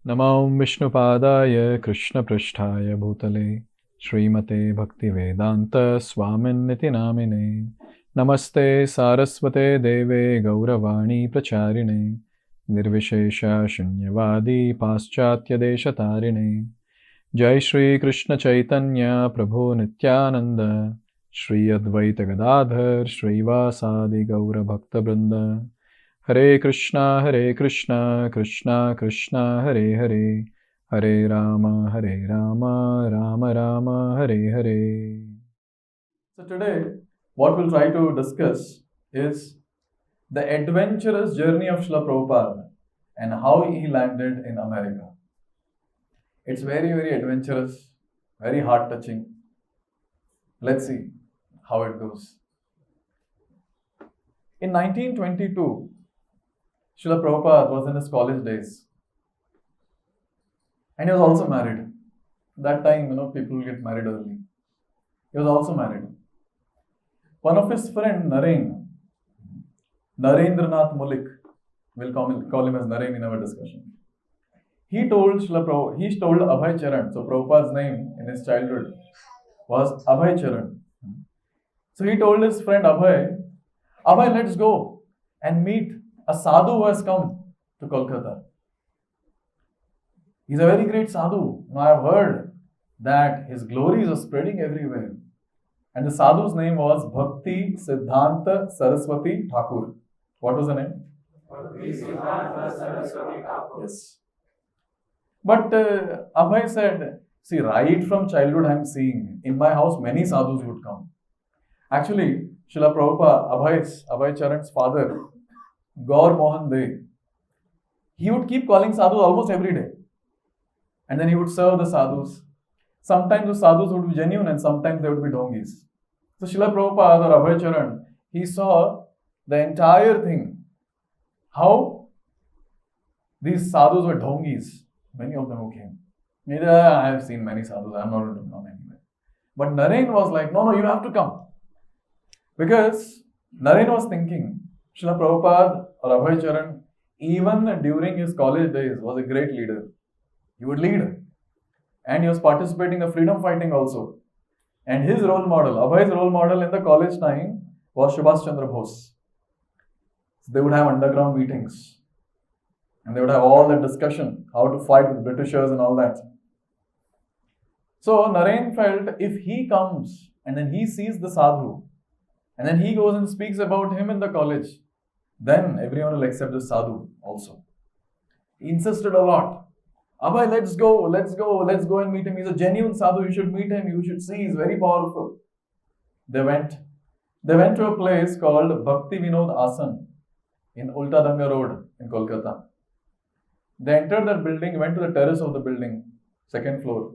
Namo Vishnupadaya Krishna Pristhaya Bhutale Srimate Bhaktivedanta Swaminiti Namine Namaste Saraswate Deve Gauravani Pracharine Nirvishesha Shunyavadi Paschatya Deshatarine Jai Shri Krishna Chaitanya Prabhu Nityananda Shri Advaita Gadadhar Shri Vasadi Gaura Bhakta Vrinda Hare Krishna, Krishna Krishna, Hare Hare, Hare Rama, Rama Rama, Hare Hare. So today, what we'll try to discuss is the adventurous journey of Srila Prabhupada and how he landed in America. It's very, very adventurous, very heart-touching. Let's see how it goes. In 1922, Srila Prabhupada was in his college days. And he was also married. That time, people get married early. He was also married. One of his friend, Narendranath Mulik, we'll call him as Naren in our discussion. He told Abhay Charan, so Prabhupada's name in his childhood was Abhay Charan. So he told his friend Abhay, let's go and meet a sadhu who has come to Kolkata. He's a very great sadhu. Now I have heard that his glories are spreading everywhere. And the sadhu's name was Bhakti Siddhanta Saraswati Thakur. What was the name? Bhakti Siddhanta Saraswati Thakur. Yes. But Abhay said, see, right from childhood I am seeing, in my house many sadhus would come. Actually, Srila Prabhupada, Abhay Charan's father, Gaur Mohan De, he would keep calling sadhus almost every day. And then he would serve the sadhus. Sometimes the sadhus would be genuine and sometimes they would be dongis. So Srila Prabhupada or Abhay Charan, he saw the entire thing. How these sadhus were dongis. Many of them who came. I have seen many sadhus, I am not going to come anywhere. But Naren was like, no, you have to come. Because Naren was thinking, Srila Prabhupada or Abhay Charan, even during his college days, was a great leader. He would lead. And he was participating in the freedom fighting also. And his role model, Abhay's role model in the college time was Subhash Chandra Bose. So they would have underground meetings. And they would have all that discussion, how to fight with Britishers and all that. So Naren felt if he comes and then he sees the sadhu, and then he goes and speaks about him in the college, then everyone will accept the sadhu also. He insisted a lot. Abhay, let's go and meet him. He's a genuine sadhu, you should meet him, you should see, he's very powerful. They went to a place called Bhakti Vinod Asan in Ulta Danga Road in Kolkata. They entered that building, went to the terrace of the building, second floor.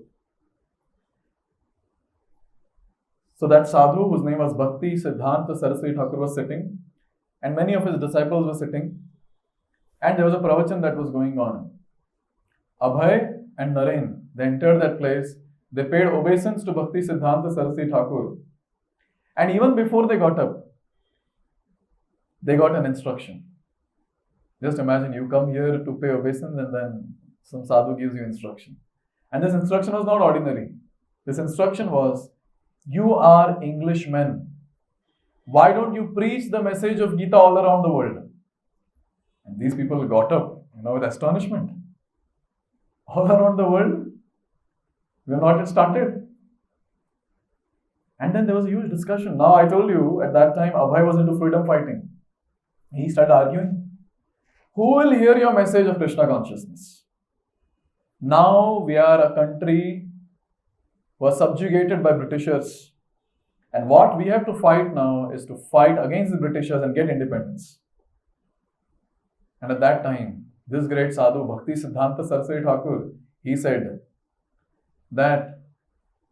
So that sadhu, whose name was Bhakti Siddhanta Saraswati Thakur, was sitting, and many of his disciples were sitting, and there was a pravachan that was going on. Abhay and Naren, they entered that place, they paid obeisance to Bhakti Siddhanta Saraswati Thakur, and even before they got up, they got an instruction. Just imagine you come here to pay obeisance and then some sadhu gives you instruction. And this instruction was not ordinary. This instruction was, you are Englishmen. Why don't you preach the message of Gita all around the world? And these people got up, with astonishment. All around the world? We have not yet started. And then there was a huge discussion. Now I told you, at that time, Abhay was into freedom fighting. He started arguing. Who will hear your message of Krishna consciousness? Now we are a country was subjugated by Britishers. And what we have to fight now is to fight against the Britishers and get independence. And at that time, this great sadhu, Bhakti Siddhanta Saraswati Thakur, he said that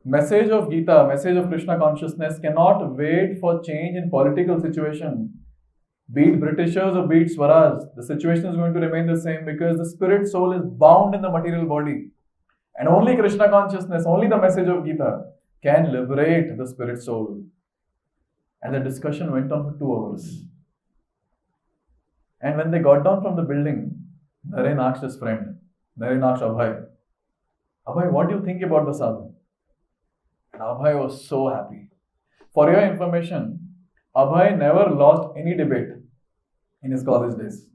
message of Gita, message of Krishna consciousness cannot wait for change in political situation. Be it Britishers or be it Swaraj, the situation is going to remain the same because the spirit soul is bound in the material body. And only Krishna consciousness, only the message of Gita can liberate the spirit soul. And the discussion went on for 2 hours. And when they got down from the building, Naren asked his friend, Naren asked Abhay, Abhay, what do you think about the sadhu? And Abhay was so happy. For your information, Abhay never lost any debate in his college days.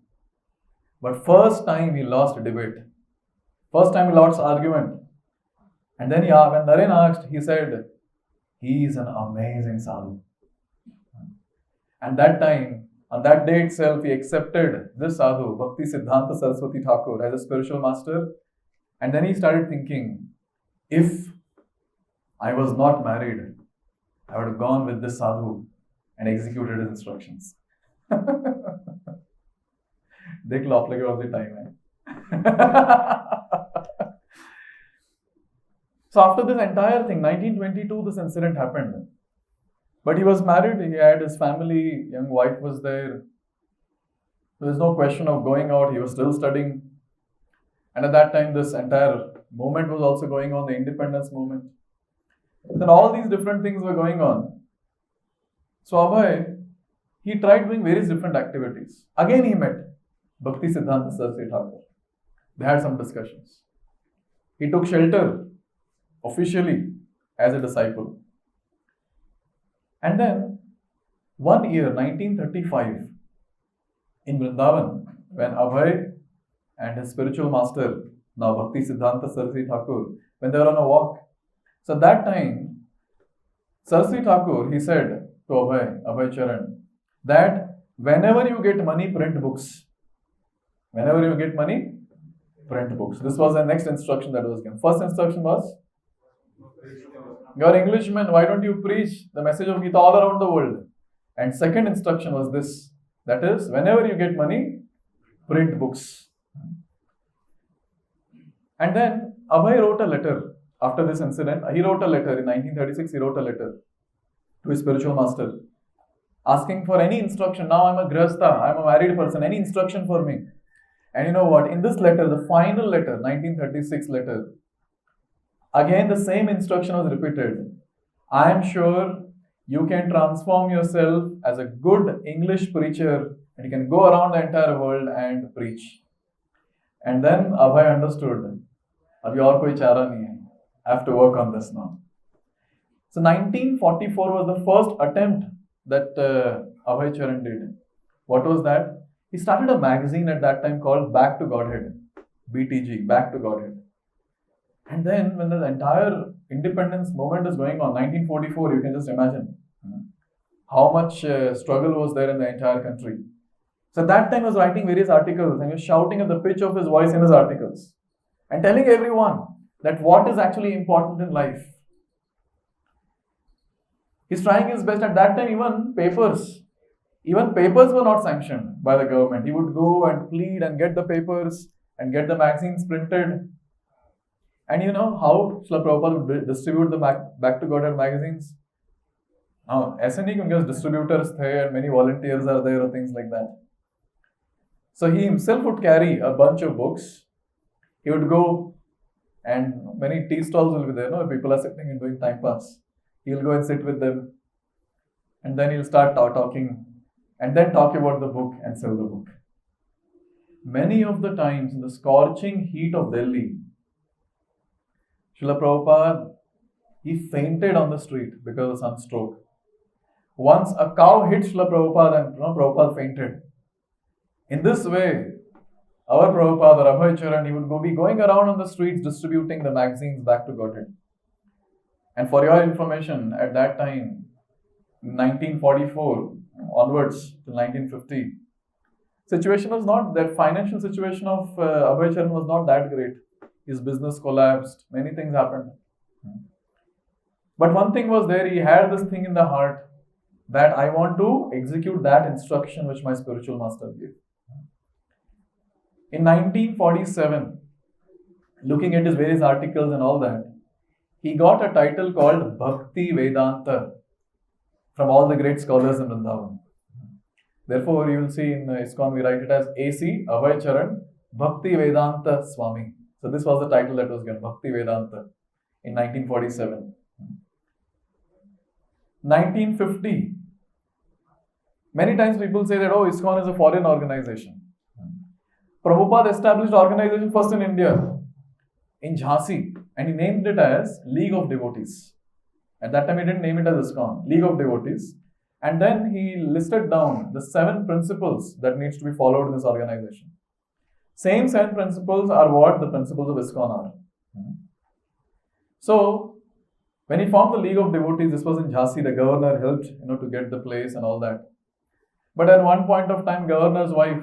But first time he lost a debate. First time he lost argument. And then when Naren asked, he said, he is an amazing sadhu. And that time, on that day itself, he accepted this sadhu, Bhakti Siddhanta Saraswati Thakur, as a spiritual master. And then he started thinking, if I was not married, I would have gone with this sadhu and executed his instructions. देख लो आप लोगों के time है. So after this entire thing, 1922, this incident happened. But he was married, he had his family, young wife was there. There was no question of going out, he was still studying. And at that time, this entire movement was also going on, the independence movement. Then all these different things were going on. So Abhay, he tried doing various different activities. Again, he met Bhakti Siddhanta Saraswati Thakur. They had some discussions. He took shelter officially as a disciple. And then, one year, 1935, in Vrindavan, when Abhay and his spiritual master, now Bhakti Siddhanta Saraswati Thakur, when they were on a walk. So that time, Saraswati Thakur, he said to Abhay Charan, that whenever you get money, print books. Whenever you get money, print books. This was the next instruction that was given. First instruction was, you're Englishman, why don't you preach the message of Gita all around the world? And second instruction was this, that is, whenever you get money, print books. And then Abhay wrote a letter after this incident. He wrote a letter in 1936, he wrote a letter to his spiritual master asking for any instruction. Now I'm a grihastha, I'm a married person, any instruction for me. And you know what? In this letter, the final letter, 1936 letter, again the same instruction was repeated. I am sure you can transform yourself as a good English preacher and you can go around the entire world and preach. And then Abhay understood, abhi aur koi chara nahi hai. I have to work on this now. So 1944 was the first attempt that Abhay Charan did. What was that? He started a magazine at that time called Back to Godhead, BTG, Back to Godhead. And then when the entire independence movement is going on, 1944, you can just imagine how much struggle was there in the entire country. So at that time he was writing various articles and he was shouting at the pitch of his voice in his articles and telling everyone that what is actually important in life. He's trying his best. At that time, even papers were not sanctioned by the government. He would go and plead and get the papers and get the magazines printed. And you know how Srila Prabhupada would distribute the Back to Godhead magazines? Now, ऐसे नहीं क्योंकि distributors थे and many volunteers are there or things like that. So he himself would carry a bunch of books. He would go and many tea stalls will be there, no? People are sitting and doing time pass. He'll go and sit with them and then he'll start talking and then talk about the book and sell the book. Many of the times in the scorching heat of Delhi, Srila Prabhupada, he fainted on the street because of sunstroke. Once a cow hit Srila Prabhupada and Prabhupada fainted. In this way, our Prabhupada, Abhay Charan, he would be going around on the streets distributing the magazines Back to Godhead. And for your information, at that time, 1944 onwards to 1950, situation was not, that financial situation of Abhay Charan was not that great. His business collapsed, many things happened. But one thing was there, he had this thing in the heart that I want to execute that instruction which my spiritual master gave. In 1947, looking at his various articles and all that, he got a title called Bhakti Vedanta from all the great scholars in Vrindavan. Therefore, you will see in ISKCON we write it as AC Abhay Charan Bhakti Vedanta Swami. So this was the title that was given, Bhakti Vedanta, in 1947. 1950. Many times people say that, oh, ISKCON is a foreign organization. Prabhupada established organization first in India, in Jhansi, and he named it as League of Devotees. At that time, he didn't name it as ISKCON, League of Devotees. And then he listed down the 7 principles that needs to be followed in this organization. Same 7 principles are what the principles of ISKCON are. So, when he formed the League of Devotees, this was in Jhansi, the governor helped, to get the place and all that. But at one point of time, governor's wife,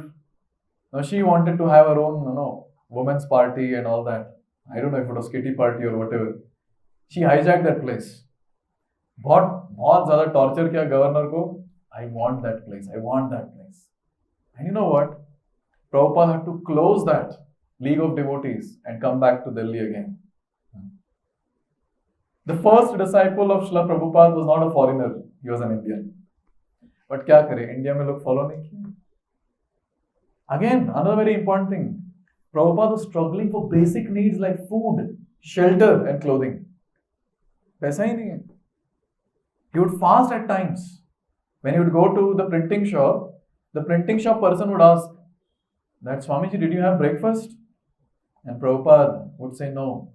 she wanted to have her own, women's party and all that. I don't know if it was kitty party or whatever. She hijacked that place. बहुत ज़्यादा torture किया governor को. I want that place. And you know what? Prabhupada had to close that League of Devotees and come back to Delhi again. The first disciple of Srila Prabhupada was not a foreigner. He was an Indian. But क्या करे? India में लोग follow नहीं किए. Again, another very important thing. Prabhupada was struggling for basic needs like food, shelter and clothing. पैसा ही नहीं है. He would fast at times. When he would go to the printing shop person would ask, that Swamiji, did you have breakfast? And Prabhupada would say no.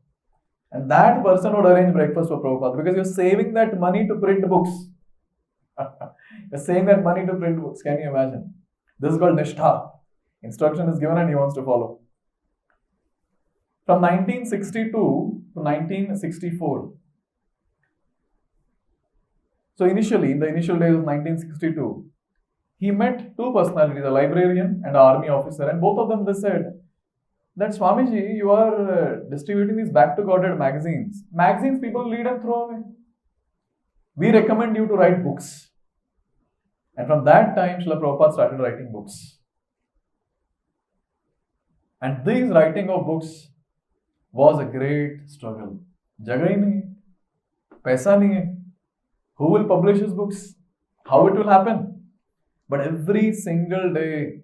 And that person would arrange breakfast for Prabhupada because you're saving that money to print books. You're saving that money to print books. Can you imagine? This is called Nishtha. Instruction is given and he wants to follow. From 1962 to 1964. So initially, in the initial days of 1962, he met 2 personalities, a librarian and an army officer, and both of them they said that Swamiji, you are distributing these back to Godhead magazines. Magazines people read and throw away. We recommend you to write books. And from that time, Srila Prabhupada started writing books. And this writing of books was a great struggle. Jagah hi nahi, paisa nahi hai. Who will publish his books? How it will happen? But every single day,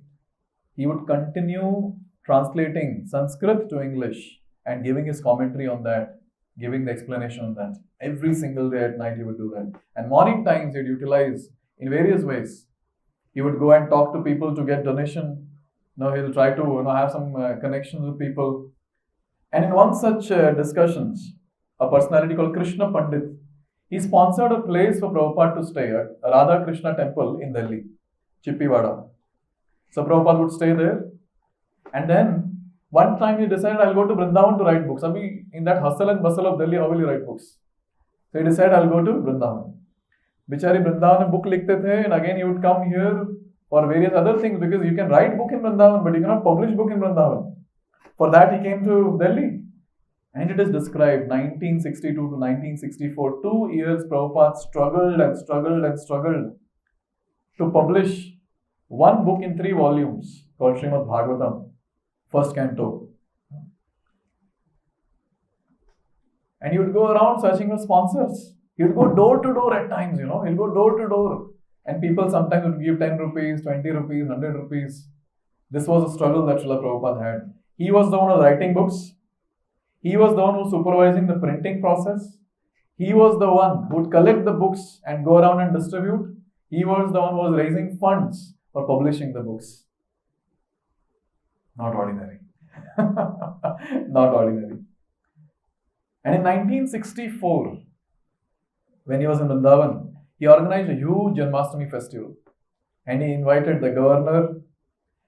he would continue translating Sanskrit to English and giving his commentary on that, giving the explanation on that. Every single day at night, he would do that. And morning times, he'd utilize in various ways. He would go and talk to people to get donation. He'll try to have some connections with people. And in one such discussions, a personality called Krishna Pandit, he sponsored a place for Prabhupada to stay at a Radha Krishna temple in Delhi, Chippivada. So Prabhupada would stay there. And then one time he decided, I'll go to Vrindavan to write books. In that hustle and bustle of Delhi, how will you write books? So he decided, I'll go to Vrindavan. Bichari Vrindavan mein book likhte the, and again he would come here for various other things because you can write book in Vrindavan, but you cannot publish book in Vrindavan. For that he came to Delhi. And it is described 1962 to 1964, 2 years Prabhupada struggled to publish one book in 3 volumes called Srimad Bhagavatam, first canto. And he would go around searching for sponsors. He would go door to door at times, he'll go door to door. And people sometimes would give 10 rupees, 20 rupees, 100 rupees. This was a struggle that Srila Prabhupada had. He was the one who was writing books. He was the one who was supervising the printing process. He was the one who would collect the books and go around and distribute. He was the one who was raising funds for publishing the books. Not ordinary. Not ordinary. And in 1964, when he was in Vrindavan, he organized a huge Janmashtami festival. And he invited the governor.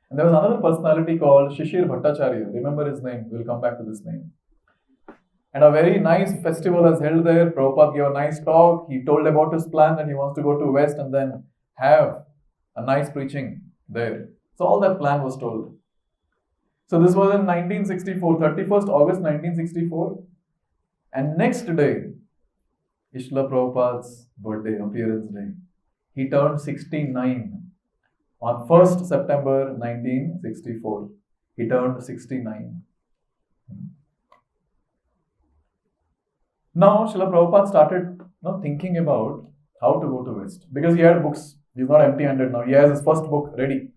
And there was another personality called Shishir Bhattacharya. Remember his name. We'll come back to this name. And a very nice festival was held there. Prabhupada gave a nice talk. He told about his plan that he wants to go to West and then have a nice preaching there. So all that plan was told. So this was in 1964, 31st August 1964. And next day, Srila Prabhupada's birthday, appearance day. He turned 69 on 1st September 1964. He turned 69. Now, Srila Prabhupada started thinking about how to go to West. Because he had books. He's not empty-handed now. He has his first book ready.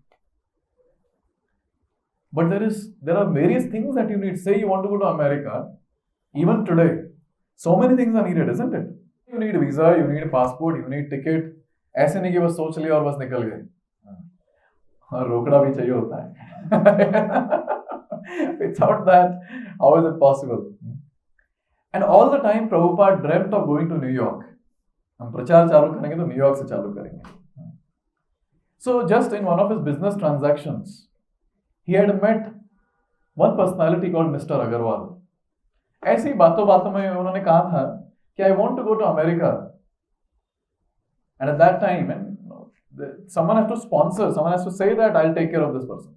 But there are various things that you need. Say you want to go to America. Even today, so many things are needed, isn't it? You need visa, you need passport, you need ticket. ऐसे नहीं कि बस सोच लिया और बस निकल गए. और रोकड़ा भी चाहिए होता है. Without that, how is it possible? And all the time, Prabhupada dreamt of going to New York. हम प्रचार चालू करेंगे तो न्यूयॉर्क से चालू करेंगे. So just in one of his business transactions, he had met one personality called Mr. Agarwal. ऐसी ही बातों बातों में उन्होंने कहा था कि I want to go to America. And at that time, someone has to sponsor, someone has to say that I'll take care of this person.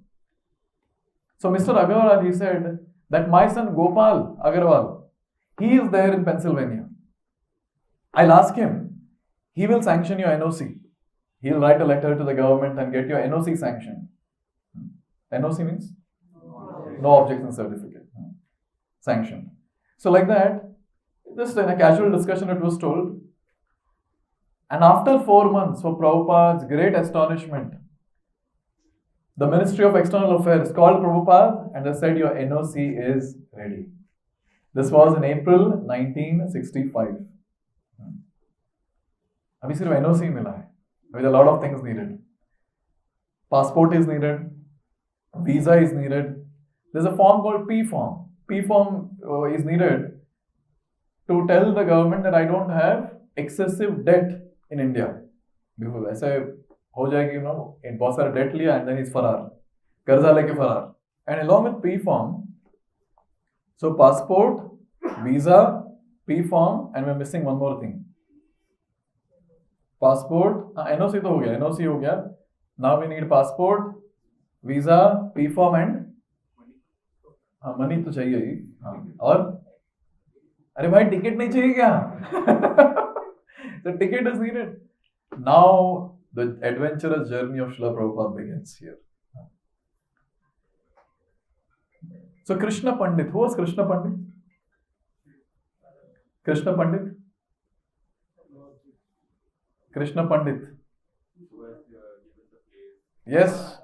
So Mr. Agarwal, he said that my son Gopal Agarwal, he is there in Pennsylvania. I'll ask him. He will sanction your NOC. He'll write a letter to the government and get your NOC sanctioned. NOC means? No objection certificate. Sanctioned. So like that, just in a casual discussion it was told. And after 4 months, for Prabhupada's great astonishment, the Ministry of External Affairs called Prabhupada and they said your NOC is ready. This was in April 1965. अभी सिर्फ NOC मिला है. With a lot of things needed. Passport is needed. Visa is needed. There's a form called P form. P form is needed to tell the government that I don't have excessive debt in India. Because ऐसे हो जाएगी, बहुत सारा debt लिया and then he's फरार. कर्जा लेके फरार. And along with P form, so passport, visa, P form, and we're missing one more thing. Passport, NOC तो हो गया, NOC हो गया. Now we need passport, visa, P form and money तो चाहिए ही. और अरे भाई टिकट नहीं चाहिए क्या? The ticket is needed. Now the adventurous journey of Srila Prabhupada begins here. So Krishna Pandit, who was Krishna Pandit? Krishna Pandit? Krishna Pandit. Yes,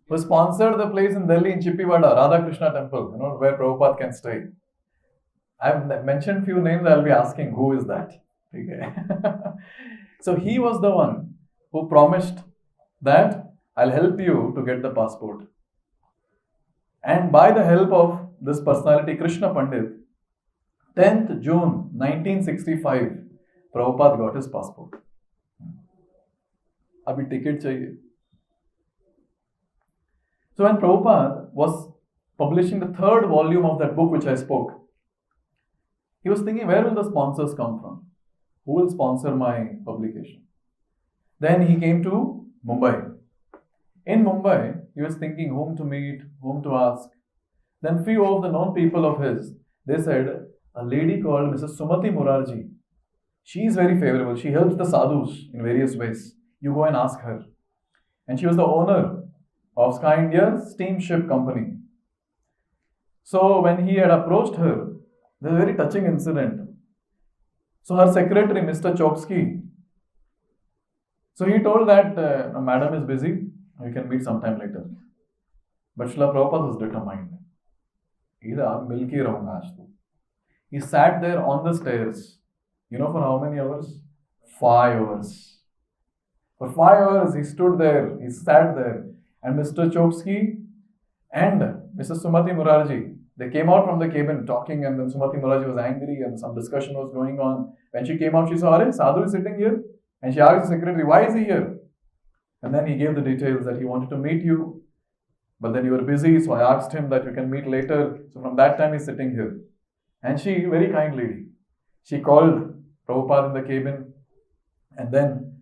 who sponsored the place in Delhi in Chippivada, Radha Krishna temple, where Prabhupada can stay. I've mentioned few names, I'll be asking who is that. Okay. So he was the one who promised that I'll help you to get the passport. And by the help of this personality, Krishna Pandit, 10th June 1965, Prabhupada got his passport. Abhi ticket chahiye. So when Prabhupada was publishing the 3rd volume of that book which I spoke, he was thinking, where will the sponsors come from? Who will sponsor my publication? Then he came to Mumbai. In Mumbai, he was thinking whom to meet, whom to ask. Then few of the known people of his, they said, a lady called Mrs. Sumati Murarji. She is very favorable. She helps the sadhus in various ways. You go and ask her. And she was the owner of Sky India's steamship company. So when he had approached her, there was a very touching incident. So her secretary, Mr. Choksky, so he told that madam is busy, you can meet sometime later. But Srila Prabhupada was determined. He sat there on the stairs. You know for how many hours? 5 hours. For 5 hours he stood there, he sat there. And Mr. Choksky and Mrs. Sumati Murarji, they came out from the cabin talking, and then Sumati Murarji was angry and some discussion was going on. When she came out, she saw, Sadhu is sitting here. And she asked the secretary, why is he here? And then he gave the details that he wanted to meet you, but then you were busy, so I asked him that you can meet later. So from that time he's sitting here. And she, very kind lady, she called Prabhupada in the cabin, and then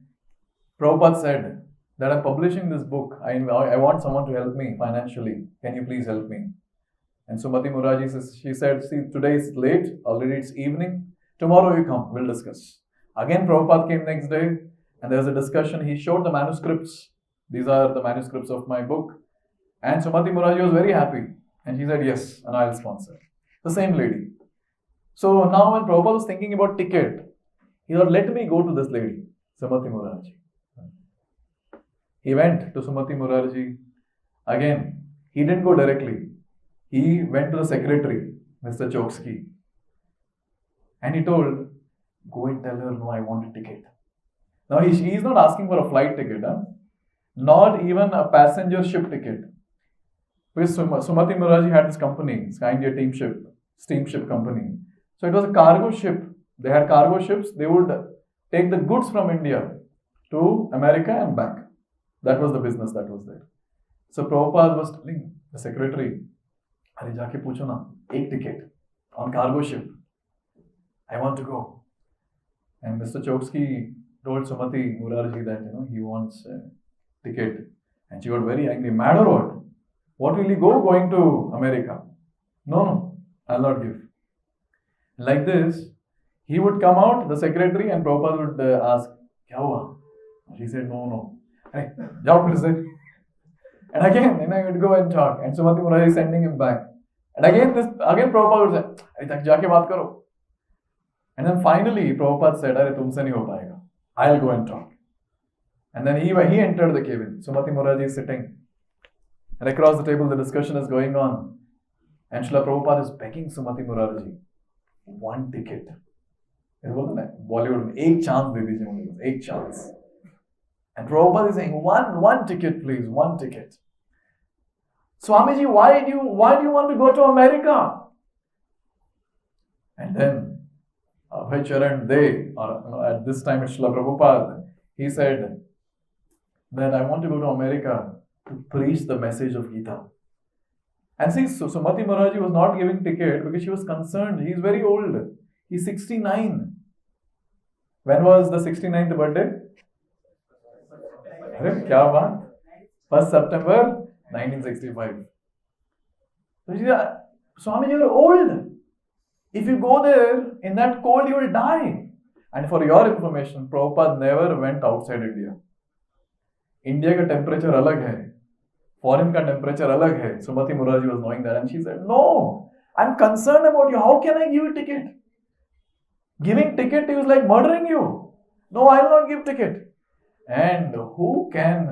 Prabhupada said that I'm publishing this book. I want someone to help me financially. Can you please help me? And Sumati Murarji says, she said, see, today is late, already it's evening. Tomorrow you come, we'll discuss. Again, Prabhupada came next day and there was a discussion. He showed the manuscripts. These are the manuscripts of my book. And Sumati Murarji was very happy. And she said, yes, and I'll sponsor. The same lady. So now when Prabhupada was thinking about ticket, he thought, let me go to this lady, Sumati Murarji. He went to Sumati Murarji. Again, he didn't go directly. He went to the secretary, Mr. Choksky. And he told, go and tell her, no, I want a ticket. Now he is not asking for a flight ticket, not even a passenger ship ticket. Because Sumati Muraji had this company, Sky India steamship company. So it was a cargo ship. They had cargo ships. They would take the goods from India to America and back. That was the business that was there. So Prabhupada was telling the secretary, "Are jaake pucho na, ek ticket on cargo ship. I want to go." And Mr. Choksky told Sumati Murarji that he wants a ticket, and she got very angry. "Mad or what? What will he go going to America? No, I'll not give." Like this, he would come out, the secretary, and Prabhupada would ask, "Kya hua?" She said, "No. Hey, jao fir se." And again, I would go and talk, and Sumati Murarji is sending him back. And again Prabhupada would say, "Hey, tak jaake baat karo." And then finally, Prabhupada said, "Arey, tumse nahi ho payega. I'll go and talk." And then he entered the cabin. Sumati Murarji is sitting. And across the table, the discussion is going on. And Srila Prabhupada is begging Sumati Murarji, "One ticket." Bollywood में एक chance दे दीजिए मुझे, एक chance. And Prabhupada is saying, one ticket, please, one ticket. "Swamiji, why do you want to go to America?" And then Abhay Charan, at this time it's Srila Prabhupada, he said that I want to go to America to preach the message of Gita. And see, Sumati Muraji was not giving ticket because she was concerned. He is very old. He's 69. When was the 69th birthday? Kya baat? 1st September 1965. So she said, "Swamiji, you are old. If you go there in that cold, you will die." And for your information, Prabhupada never went outside India. India का temperature अलग है, foreign का temperature अलग है. Sumati Murarji was knowing that, and she said, "No, I'm concerned about you. How can I give you ticket? Giving ticket to you is like murdering you. No, I'll not give ticket." And who can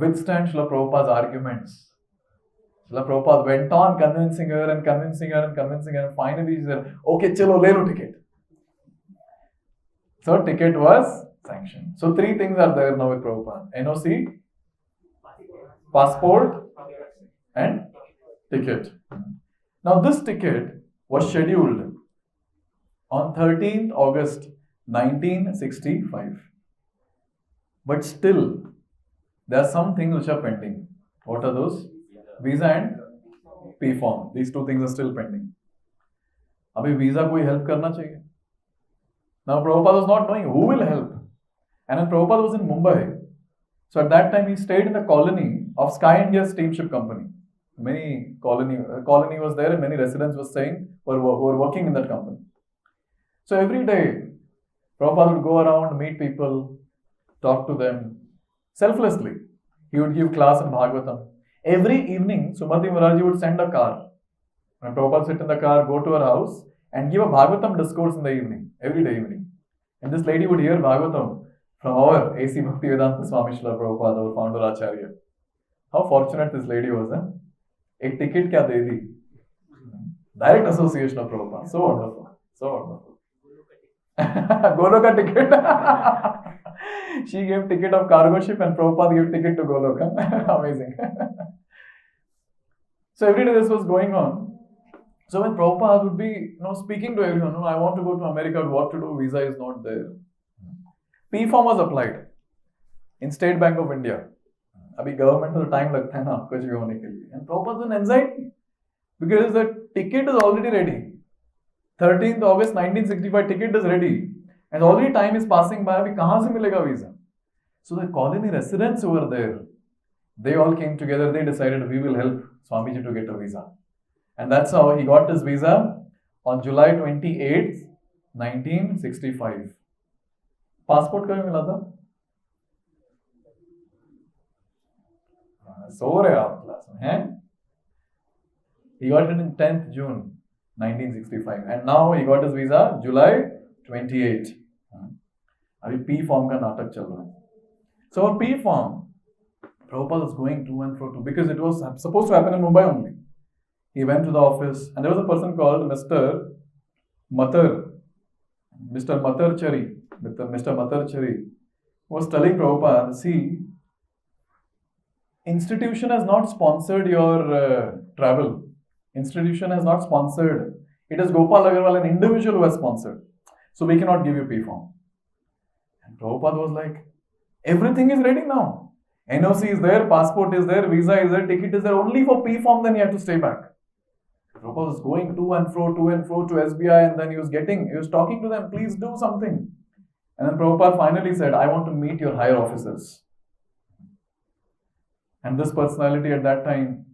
withstand Srila Prabhupada's arguments? Srila Prabhupada went on convincing her, and finally she said, "Okay, chalo, le lo ticket." So ticket was sanctioned. So 3 things are there now with Prabhupada: NOC, passport, and ticket. Now this ticket was scheduled on 13th August 1965. But still, there are some things which are pending. What are those? Visa and P form. These 2 things are still pending. Abhi visa koi help karna chahiye. Now Prabhupada was not knowing who will help. And then Prabhupada was in Mumbai. So at that time he stayed in the colony of Sky India Steamship Company. Many colony was there, and many residents were working in that company. So every day, Prabhupada would go around, meet people, talk to them selflessly. He would give class in Bhagavatam. Every evening, Sumati Murarji would send a car. When Prabhupada sit in the car, go to her house, and give a Bhagavatam discourse in the evening, every day evening. And this lady would hear Bhagavatam from our A.C. Bhaktivedanta Swami Srila Prabhupada, our founder Acharya. How fortunate this lady was, huh? एक ticket क्या दे दी? Direct association of Prabhupada. So wonderful. So wonderful. Goloka ticket. She gave ticket of cargo ship, and Prabhupada gave ticket to Goloka. Amazing. So every day this was going on. So when Prabhupada would be speaking to everyone, "I want to go to America, what to do? Visa is not there." P form was applied in State Bank of India. अभी government को time लगता है ना कुछ भी होने के लिए. And Prabhupada was in anxiety because the ticket is already ready. 13th August 1965 ticket is ready, and already time is passing by. अभी कहाँ से मिलेगा visa? So the colony residents who were there, they all came together. They decided, we will help Swamiji to get a visa, and that's how he got his visa on July 28th, 1965. Passport कभी मिला था? सो रहे आप class में हैं? He got it in 10th June 1965, and now he got his visa July 28. अभी P form का नाटक चल रहा है. So for P form, Prabhupada was going to and fro because it was supposed to happen in Mumbai only. He went to the office, and there was a person called Mr. Matarchari, who was telling Prabhupada, "See, institution has not sponsored your travel. Institution has not sponsored. It is Gopal Agarwal, an individual who has sponsored. So we cannot give you P form. And Prabhupada was like, everything is ready now. NOC is there, passport is there, visa is there, ticket is there. Only for P form, then you have to stay back. Prabhupada was going to and fro to SBI, and then he was talking to them, please do something. And then Prabhupada finally said, I want to meet your higher officers. And this personality at that time,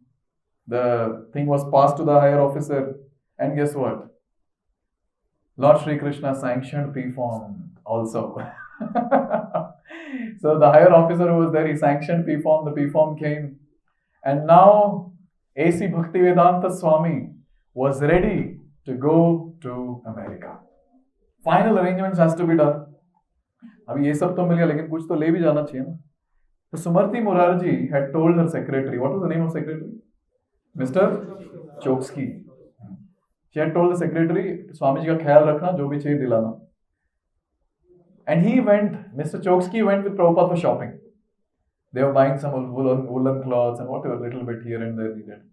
the thing was passed to the higher officer, and guess what? Lord Sri Krishna sanctioned P form also. So the higher officer who was there, he sanctioned P form, the P form came, and now A.C. Bhaktivedanta Swami was ready to go to America. Final arrangements has to be done. अभी ये सब तो मिल गया, लेकिन कुछ तो ले भी जाना चाहिए ना. So Sumarti Murarji had told her secretary, what was the name of secretary? Mr. Choksky. She had told the secretary, Swamiji ka khayal rakhna, jo bhi chahiye dilana. And he went, Mr. Choksky went with Prabhupada for shopping. They were buying some woolen cloths and whatever, little bit here and there needed.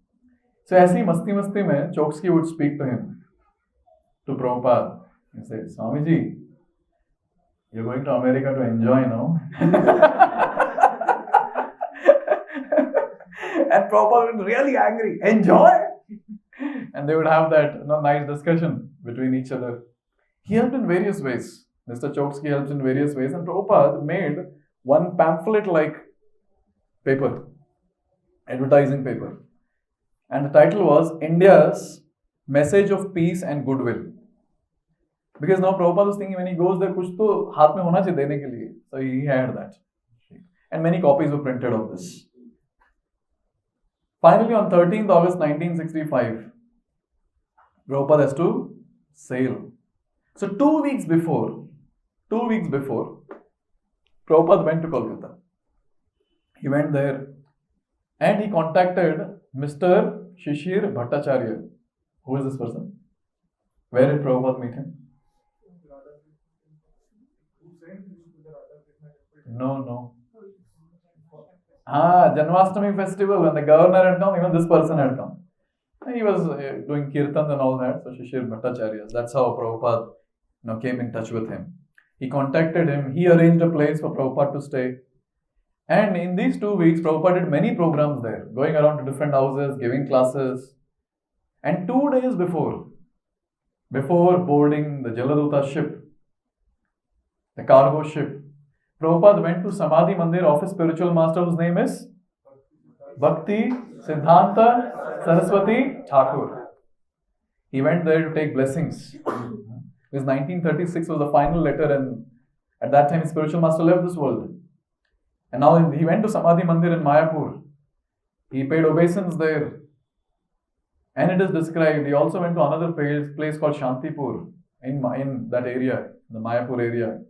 So ऐसी मस्ती मस्ती में Choksky would speak to him, to Prabhupada. He said, Swamiji, you're going to America to enjoy now. And Prabhupada was really angry. Enjoy? And they would have that nice discussion between each other. He helped in various ways. Mr. Choksky helps in various ways. And Prabhupada made one pamphlet-like paper, advertising paper. And the title was India's Message of Peace and Goodwill. Because now Prabhupada was thinking when he goes there, kuch to haath mein hona chahiye dene ke liye. So he had that. And many copies were printed of this. Finally, on 13th August 1965, Prabhupada has to sail. So 2 weeks before, Prabhupada went to Kolkata. He went there and he contacted Mr. Shishir Bhattacharya. Who is this person? Where did Prabhupada meet him? No. Janmashtami festival, when the governor had come, even this person had come. And he was doing kirtans and all that. So Shishir Bhattacharya. That's how Prabhupada came in touch with him. He contacted him. He arranged a place for Prabhupada to stay. And in these 2 weeks, Prabhupada did many programs there, going around to different houses, giving classes. And 2 days before boarding the Jaladuta ship, the cargo ship, Prabhupada went to Samadhi Mandir of his spiritual master, whose name is Bhakti Siddhanta Saraswati Thakur. He went there to take blessings. Because 1936 was the final letter, and at that time his spiritual master left this world. And now he went to Samadhi Mandir in Mayapur. He paid obeisance there. And it is described, he also went to another place called Shantipur in that area, the Mayapur area.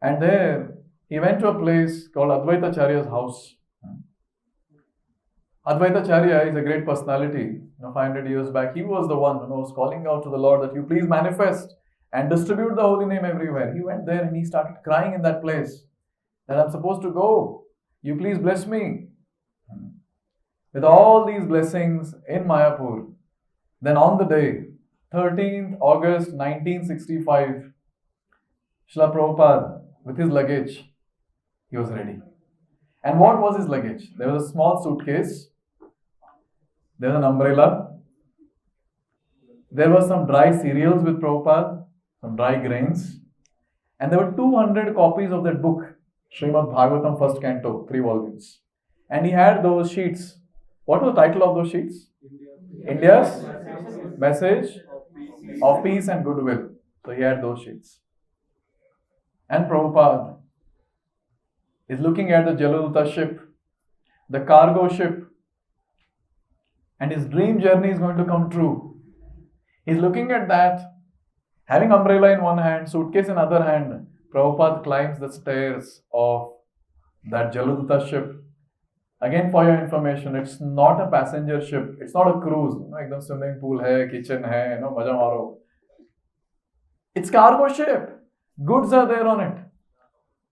And there, he went to a place called Advaita Charya's house. Advaita Charya is a great personality. 500 years back, he was the one who was calling out to the Lord that you please manifest and distribute the holy name everywhere. He went there and he started crying in that place that I'm supposed to go. You please bless me. With all these blessings in Mayapur, then on the day, 13th August 1965, Srila Prabhupada, with his luggage, he was ready. And what was his luggage? There was a small suitcase, there was an umbrella, there were some dry cereals with Prabhupada, some dry grains, and there were 200 copies of that book, Srimad Bhagavatam, first canto, 3 volumes. And he had those sheets. What was the title of those sheets? India's Message of Peace and Goodwill. So he had those sheets. And Prabhupada is looking at the Jaladuta ship, the cargo ship, and his dream journey is going to come true. He's looking at that, having umbrella in one hand, suitcase in other hand. Prabhupada climbs the stairs of that Jaladuta ship. Again, for your information, it's not a passenger ship. It's not a cruise. Ekdam swimming pool hai, kitchen hai, maja maro. It's cargo ship. Goods are there on it.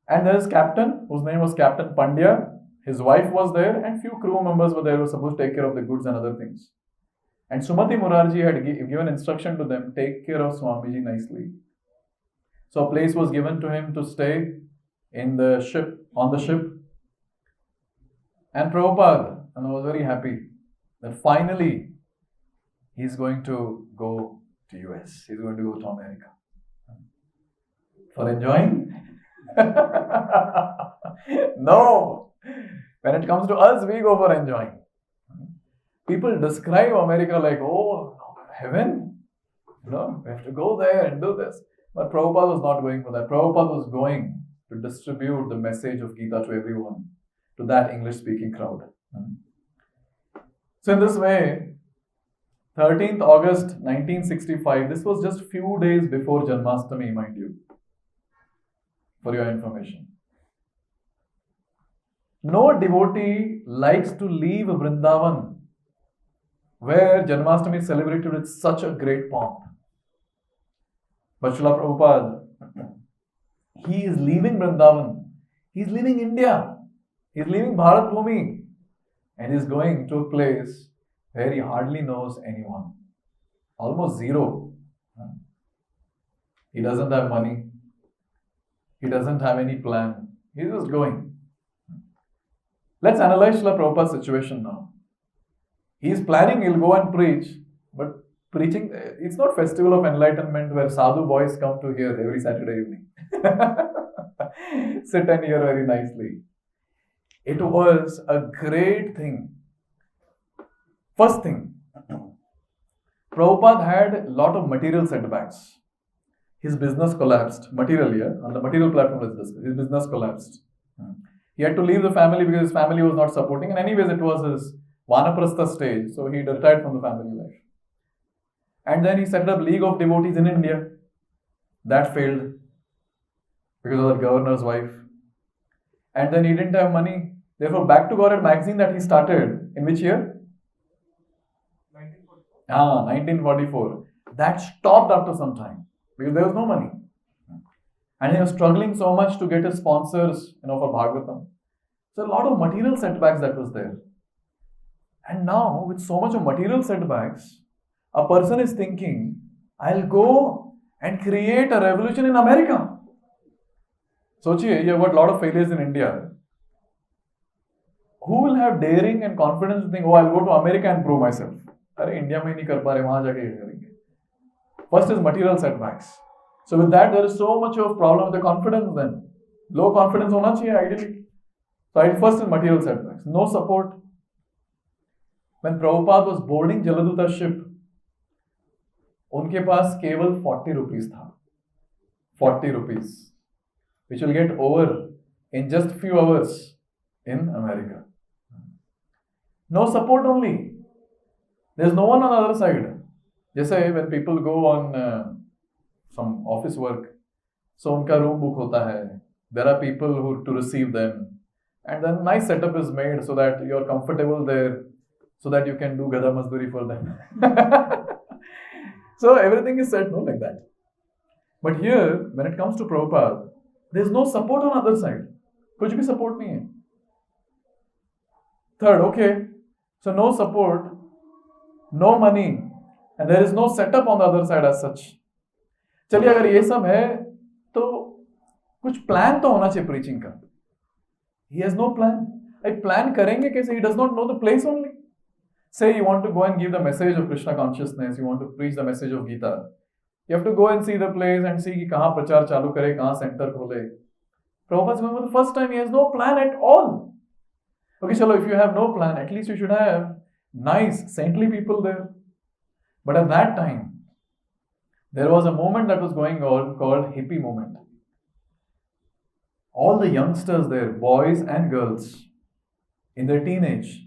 And there is captain, whose name was Captain Pandya. His wife was there and few crew members were there who were supposed to take care of the goods and other things. And Sumati Murarji had given instruction to them, take care of Swamiji nicely. So a place was given to him to stay in the ship, on the ship. And Prabhupada, and I was very happy that finally he's going to go to US. He's going to go to America. For enjoying? No. When it comes to us, we go for enjoying. People describe America like, oh, heaven. No, we have to go there and do this. But Prabhupada was not going for that. Prabhupada was going to distribute the message of Gita to everyone, to that English-speaking crowd. So in this way, 13th August 1965, this was just few days before Janmashtami, mind you, for your information. No devotee likes to leave Vrindavan, where Janmashtami is celebrated with such a great pomp. But Srila Prabhupada, he is leaving Vrindavan, he is leaving India, he is leaving Bharat Bhumi, and he is going to a place where he hardly knows anyone. Almost zero. He doesn't have money. He doesn't have any plan. He's just going. Let's analyze Srila Prabhupada's situation now. He's planning he'll go and preach, but preaching, it's not Festival of Enlightenment where sadhu boys come to hear every Saturday evening. Sit and hear very nicely. It was a great thing. First thing, Prabhupada had a lot of material setbacks. His business collapsed. Materially, on the material platform, his business collapsed. He had to leave the family because his family was not supporting. And anyways, it was his Vanaprastha stage. So he retired from the family life. And then he set up League of Devotees in India. That failed because of the governor's wife. And then he didn't have money. Therefore, Back to Godhead magazine that he started, in which year? 1944. That stopped after some time because there was no money. And he was struggling so much to get his sponsors, for Bhagavatam. So a lot of material setbacks that was there. And now, with so much of material setbacks, a person is thinking, I'll go and create a revolution in America. Sochiye, you have got a lot of failures in India. Who will have daring and confidence to think, oh, I'll go to America and prove myself? अरे India में नहीं कर पा रहे, वहां जाके करेंगे. First is material setbacks. So with that, there is so much of problem with the confidence then. Low confidence होना चाहिए ideally. So first is material setbacks. No support. When Prabhupada was boarding Jaladuta ship, उनके पास केवल 40 rupees था. 40 rupees. Which will get over in just few hours in America. No support only. There's no one on the other side. Just say when people go on some office work, so unka room book hota hai. There are people who to receive them, and then nice setup is made so that you're comfortable there, so that you can do gada mazduri for them. So everything is set, no, like that. But here, when it comes to Prabhupada, there's no support on the other side. Kuch bhi support nahi hai. Third, okay, so no support, no money, and there is no setup on the other side as such. चलिए अगर ये सब है तो कुछ plan तो होना चाहिए preaching का. He has no plan. एक प्लान करेंगे कैसे? He does not know the place only. Say you want to go and give the message of Krishna consciousness, you want to preach the message of Gita. You have to go and see the place and see कि कहाँ प्रचार चालू करे, कहाँ center खोले. Prabhupada's going for the first time. He has no plan at all. Okay, chalo, if you have no plan, at least you should have nice, saintly people there. But at that time, there was a movement that was going on called hippie movement. All the youngsters there, boys and girls, in their teenage,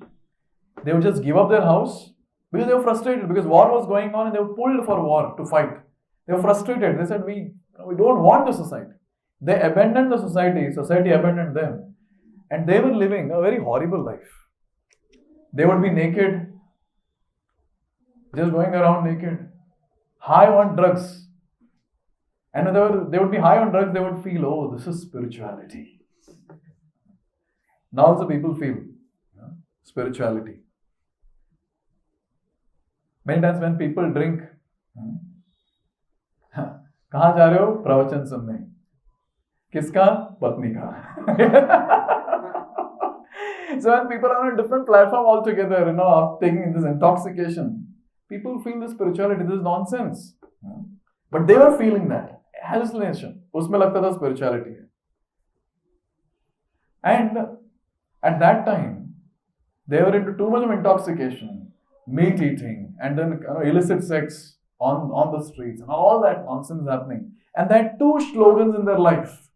they would just give up their house because they were frustrated because war was going on and they were pulled for war to fight. They were frustrated. They said, we don't want the society. They abandoned the society. Society abandoned them. And they were living a very horrible life. They would be naked, just going around naked, high on drugs. And when they would be high on drugs, they would feel, oh, this is spirituality. Now also people feel spirituality. Many times when people drink, कहाँ जा रहे हो? प्रवचन सुनने. किसका? पत्नी का. So when people are on a different platform altogether, taking this intoxication, people feel this spirituality, this is nonsense. But they were feeling that. Hallucination. उसमें लगता था spirituality. And at that time, they were into too much of intoxication, meat eating, and then illicit sex on the streets, and all that nonsense happening. And they had two slogans in their life.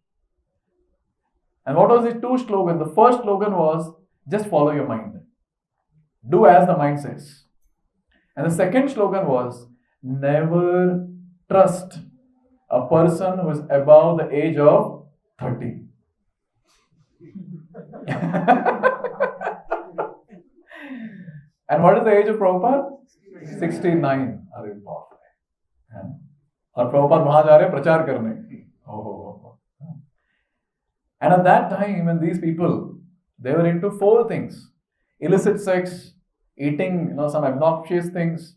And what was the two slogans? The first slogan was, just follow your mind. Do as the mind says. And the second slogan was, never trust a person who is above the age of 30. And what is the age of Prabhupada? 69. अरे बाप रे. और Prabhupada वहां जा रहे हैं प्रचार करने. And at that time, when these people, they were into four things: illicit sex, eating, some obnoxious things,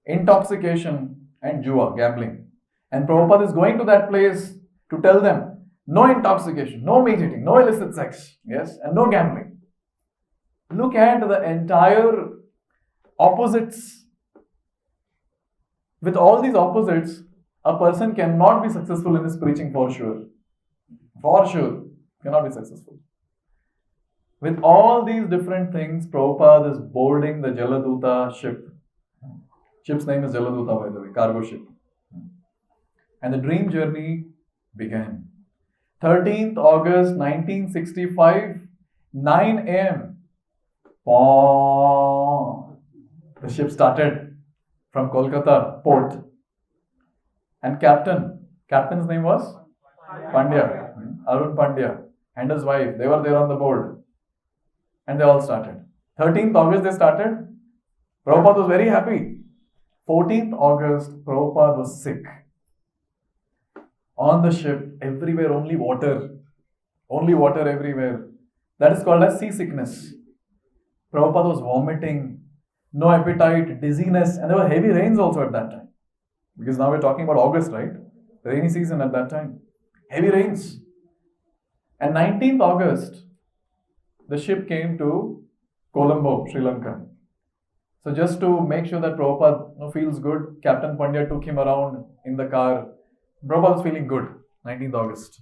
intoxication, and jua, gambling. And Prabhupada is going to that place to tell them, no intoxication, no meat eating, no illicit sex, yes, and no gambling. Look at the entire opposites. With all these opposites, a person cannot be successful in his preaching for sure. For sure, cannot be successful. With all these different things, Prabhupada is boarding the Jaladuta ship. Ship's name is Jaladuta, by the way, cargo ship. And the dream journey began. 13th August 1965, 9 a.m. The ship started from Kolkata port. And captain's name was Pandya, Arun Pandya, and his wife. They were there on the board. And they all started. 13th August they started. Prabhupada was very happy. 14th August, Prabhupada was sick. On the ship, everywhere only water. Only water everywhere. That is called as seasickness. Prabhupada was vomiting, no appetite, dizziness, and there were heavy rains also at that time. Because now we're talking about August, right? The rainy season at that time. Heavy rains. And 19th August, the ship came to Colombo, Sri Lanka. So just to make sure that Prabhupada feels good, Captain Pandya took him around in the car. Prabhupada was feeling good, 19th August.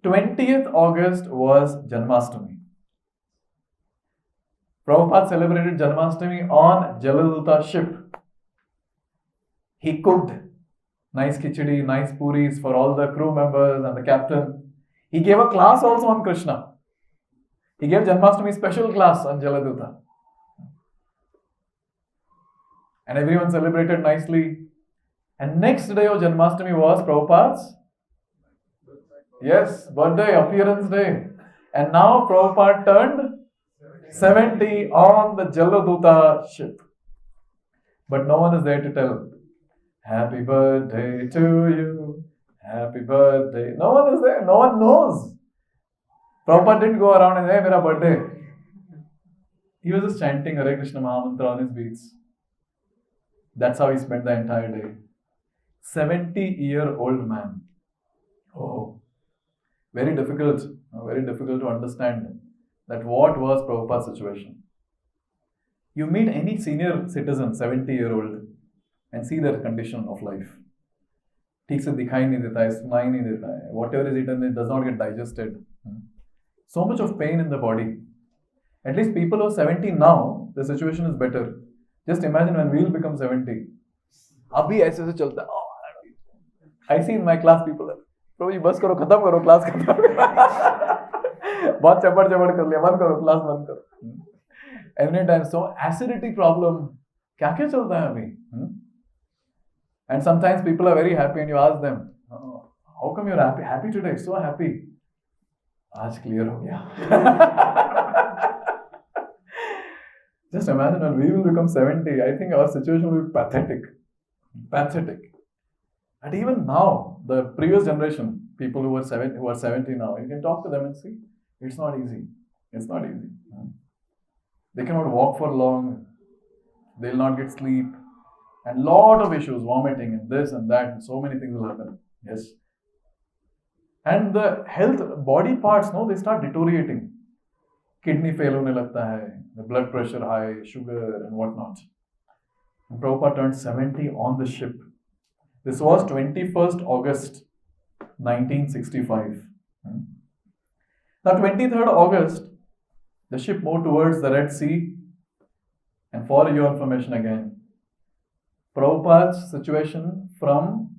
20th August was Janmashtami. Prabhupada celebrated Janmashtami on Jaladuta ship. He cooked nice khichdi, nice puris for all the crew members and the captain. He gave a class also on Krishna. He gave Janmashtami special class on Jaladuta. And everyone celebrated nicely. And next day of Janmashtami was Prabhupada's birthday, appearance day. And now Prabhupada turned 70 on the Jaladuta ship. But no one is there to tell, happy birthday to you, happy birthday. No one is there, no one knows. Prabhupada didn't go around and say, hey, mera birthday. He was just chanting Hare Krishna Mahamantra on his beats. That's how he spent the entire day. 70-year-old man. Oh, very difficult to understand that what was Prabhupada's situation. You meet any senior citizen, 70-year-old, and see their condition of life. ठीक से दिखाई नहीं देता है, सुनाई नहीं देता है. Whatever is eaten, it does not get digested. So much of pain in the body. At least people who are 70 now, the situation is better. Just imagine when we will become 70. अभी ऐसे ऐसे चलता है. I see in my class people, प्रभु जी बस करो, खत्म करो, class खत्म करो. बहुत चपड़ कर लिया, बंद करो, क्लास बंद करो. Every time, so acidity problem, क्या क्या चलता है अभी? And sometimes people are very happy and you ask them, oh, how come you're happy? Happy today, so happy. आज clear हो गया. Just imagine when we will become 70, I think our situation will be pathetic. Pathetic. And even now, the previous generation, people who are 70 now, you can talk to them and see. It's not easy. It's not easy. They cannot walk for long. They'll not get sleep. And lot of issues, vomiting and this and that, and so many things will happen. Yes. And the health, body parts, no, they start deteriorating. Kidney fail hone lagta hai, the blood pressure high, sugar and whatnot. And Prabhupada turned 70 on the ship. This was 21st August 1965. Now 23rd August, the ship moved towards the Red Sea. And for your information again, Prabhupada's situation from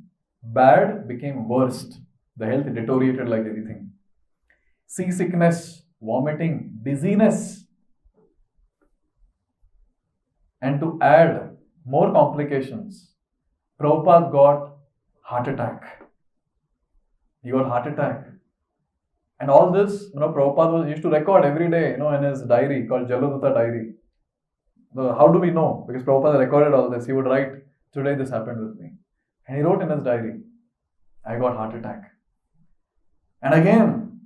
bad became worst. The health deteriorated like anything. Seasickness, vomiting, dizziness. And to add more complications, Prabhupada got heart attack. He got heart attack. And all this, Prabhupada used to record every day, in his diary called Jaladuta diary. How do we know? Because Prabhupada recorded all this. He would write, today this happened with me. And he wrote in his diary, I got heart attack. And again,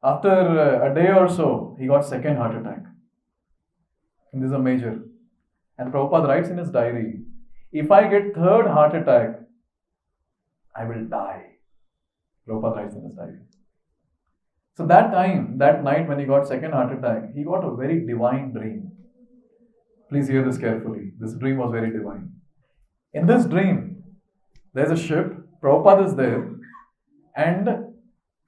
after a day or so, he got second heart attack. And this is a major. And Prabhupada writes in his diary, if I get third heart attack, I will die. Prabhupada writes in his diary. So that night when he got second heart attack, he got a very divine dream. Please hear this carefully. This dream was very divine. In this dream, there's a ship, Prabhupada is there, and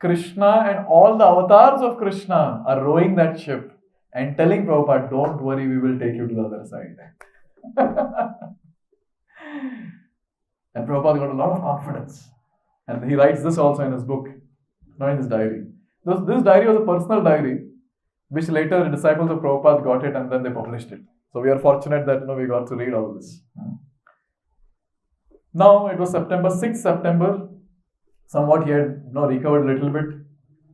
Krishna and all the avatars of Krishna are rowing that ship and telling Prabhupada, don't worry, we will take you to the other side. And Prabhupada got a lot of confidence. And he writes this also in his book, not in his diary. This diary was a personal diary, which later the disciples of Prabhupada got it and then they published it. So we are fortunate that we got to read all this. Now it was 6th September. Somewhat he had recovered a little bit.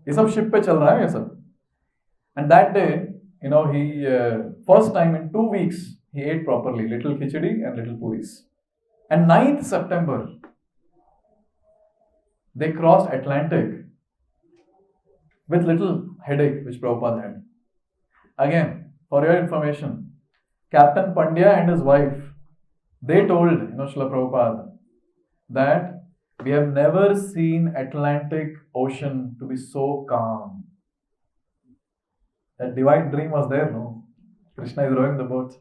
Ye sab ship pe chal raha hai, ye sab. And that day, he first time in 2 weeks he ate properly, little khichdi and little puris. And 9th September, they crossed Atlantic with little headache which Prabhupada had. Again, for your information, Captain Pandya and his wife, they told Srila Prabhupada that we have never seen Atlantic Ocean to be so calm. That divine dream was there, no? Krishna is rowing the boat.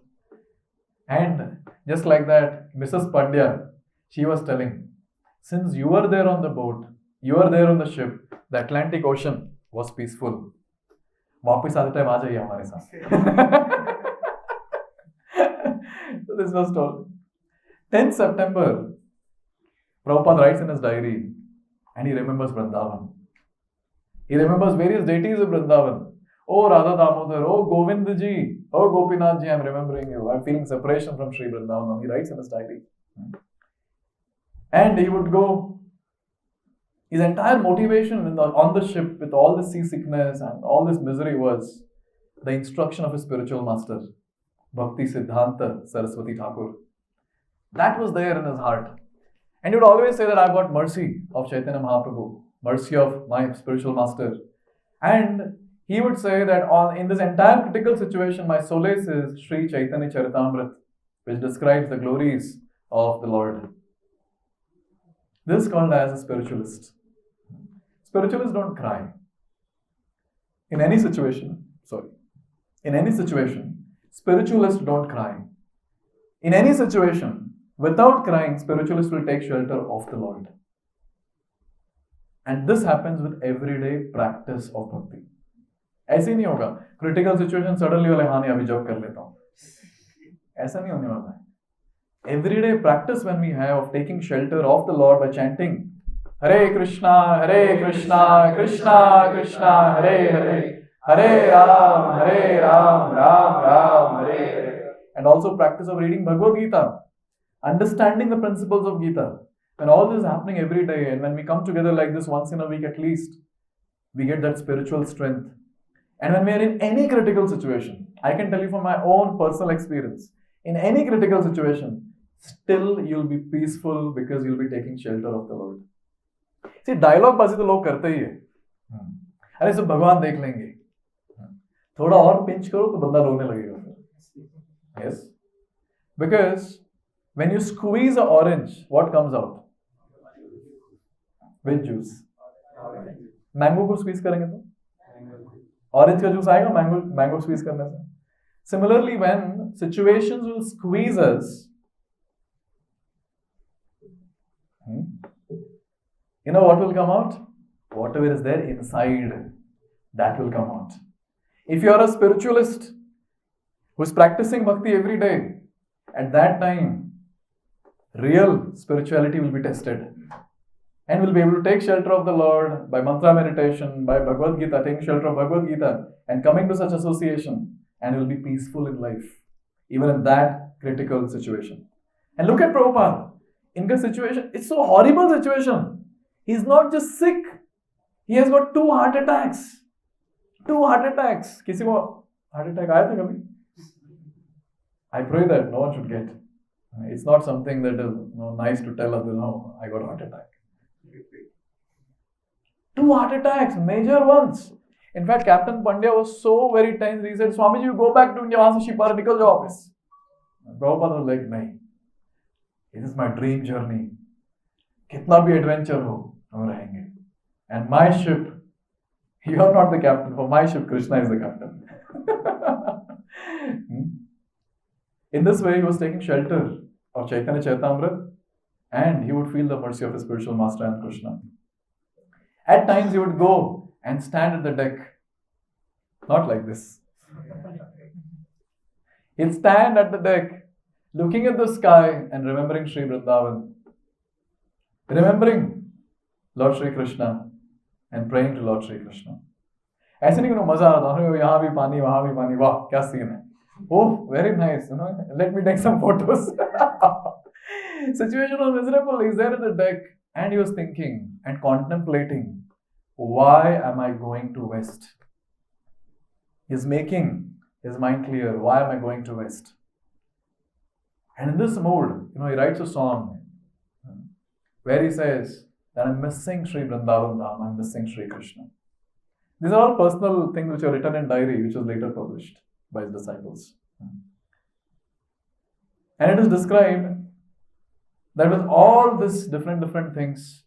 And just like that, Mrs. Pandya, she was telling, since you were there on the boat, you were there on the ship, the Atlantic Ocean was peaceful. वापस आते time आ जाइए हमारे साथ. So this was told. 10th September, Prabhupada writes in his diary, and he remembers Vrindavan. He remembers various deities of Vrindavan. Oh Radha Damodar, oh Govind ji, oh Gopinath ji, I am remembering you. I am feeling separation from Sri Vrindavan. He writes in his diary. And he would go. His entire motivation on the ship with all this seasickness and all this misery was the instruction of his spiritual master, Bhakti Siddhanta Saraswati Thakur. That was there in his heart. And he would always say that I've got mercy of Chaitanya Mahaprabhu, mercy of my spiritual master. And he would say that in this entire critical situation, my solace is Sri Chaitanya Charitamrita, which describes the glories of the Lord. This is called as a spiritualist. Spiritualists don't cry. In any situation, spiritualists don't cry. In any situation, without crying, spiritualists will take shelter of the Lord. And this happens with everyday practice of bhakti. ऐसे नहीं होगा. Critical situation suddenly वाले हाँ नहीं अभी job कर लेता हूँ. ऐसा नहीं होने वाला है. Everyday practice when we have of taking shelter of the Lord by chanting Hare Krishna, Krishna Krishna, Hare Hare, Hare Ram, Ram, Hare Hare. And also practice of reading Bhagavad Gita, understanding the principles of Gita. When all this is happening every day, and when we come together like this once in a week at least, we get that spiritual strength. And when we are in any critical situation, I can tell you from my own personal experience, in any critical situation, still you'll be peaceful because you'll be taking shelter of the Lord. See, dialogue bazi to log karte hi hai. अरे सब भगवान देख लेंगे. थोड़ा और pinch करो तो बंदा रोने लगेगा फिर. Yes, because when you squeeze an orange, what comes out? Which juice? Mango को स्क्वीज करेंगे तो ऑरेंज का जूस आएगा मैंगो स्क्वीज करने से. Similarly, when situations will squeeze us, you know what will come out? Whatever is there inside, that will come out. If you are a spiritualist who is practicing bhakti every day, at that time, real spirituality will be tested. And will be able to take shelter of the Lord by mantra meditation, by Bhagavad Gita, taking shelter of Bhagavad Gita, and coming to such association, and will be peaceful in life, even in that critical situation. And look at Prabhupada. In this situation, it's so horrible situation. He's not just sick, he has got 2 heart attacks. 2 heart attacks. किसी को heart attack आया था कभी? I pray that no one should get. It's not something that is nice to tell others, no, I got heart attack. 2 heart attacks, major ones. In fact, Captain Pandya was so very tense. He said, Swamiji, you go back to India, वहां से शिपारा निकल जाओ वापस. Prabhupada was like, नहीं. This is my dream journey. कितना भी adventure हो, हम रहेंगे. And my ship, you are not the captain. For my ship, Krishna is the captain. In this way, he was taking shelter of Chaitanya Chaitamrit, and he would feel the mercy of his spiritual master and Krishna. At times, he would go and stand at the deck, not like this. He'd stand at the deck, looking at the sky and remembering Sri Vrindavan, remembering Lord Sri Krishna and praying to Lord Sri Krishna. ऐसे नहीं कि मजा आ रहा था, यहाँ भी पानी वहाँ भी पानी, वाह क्या सीन है. Oh, very nice, let me take some photos. Situation was miserable. He's there at the deck and he was thinking and contemplating, why am I going to West? He's making his mind clear, why am I going to West? And in this mood, he writes a song where he says that I'm missing Sri Vrindavan Dham, I'm missing Sri Krishna. These are all personal things which are written in diary, which was later published by his disciples. And it is described that with all this different things,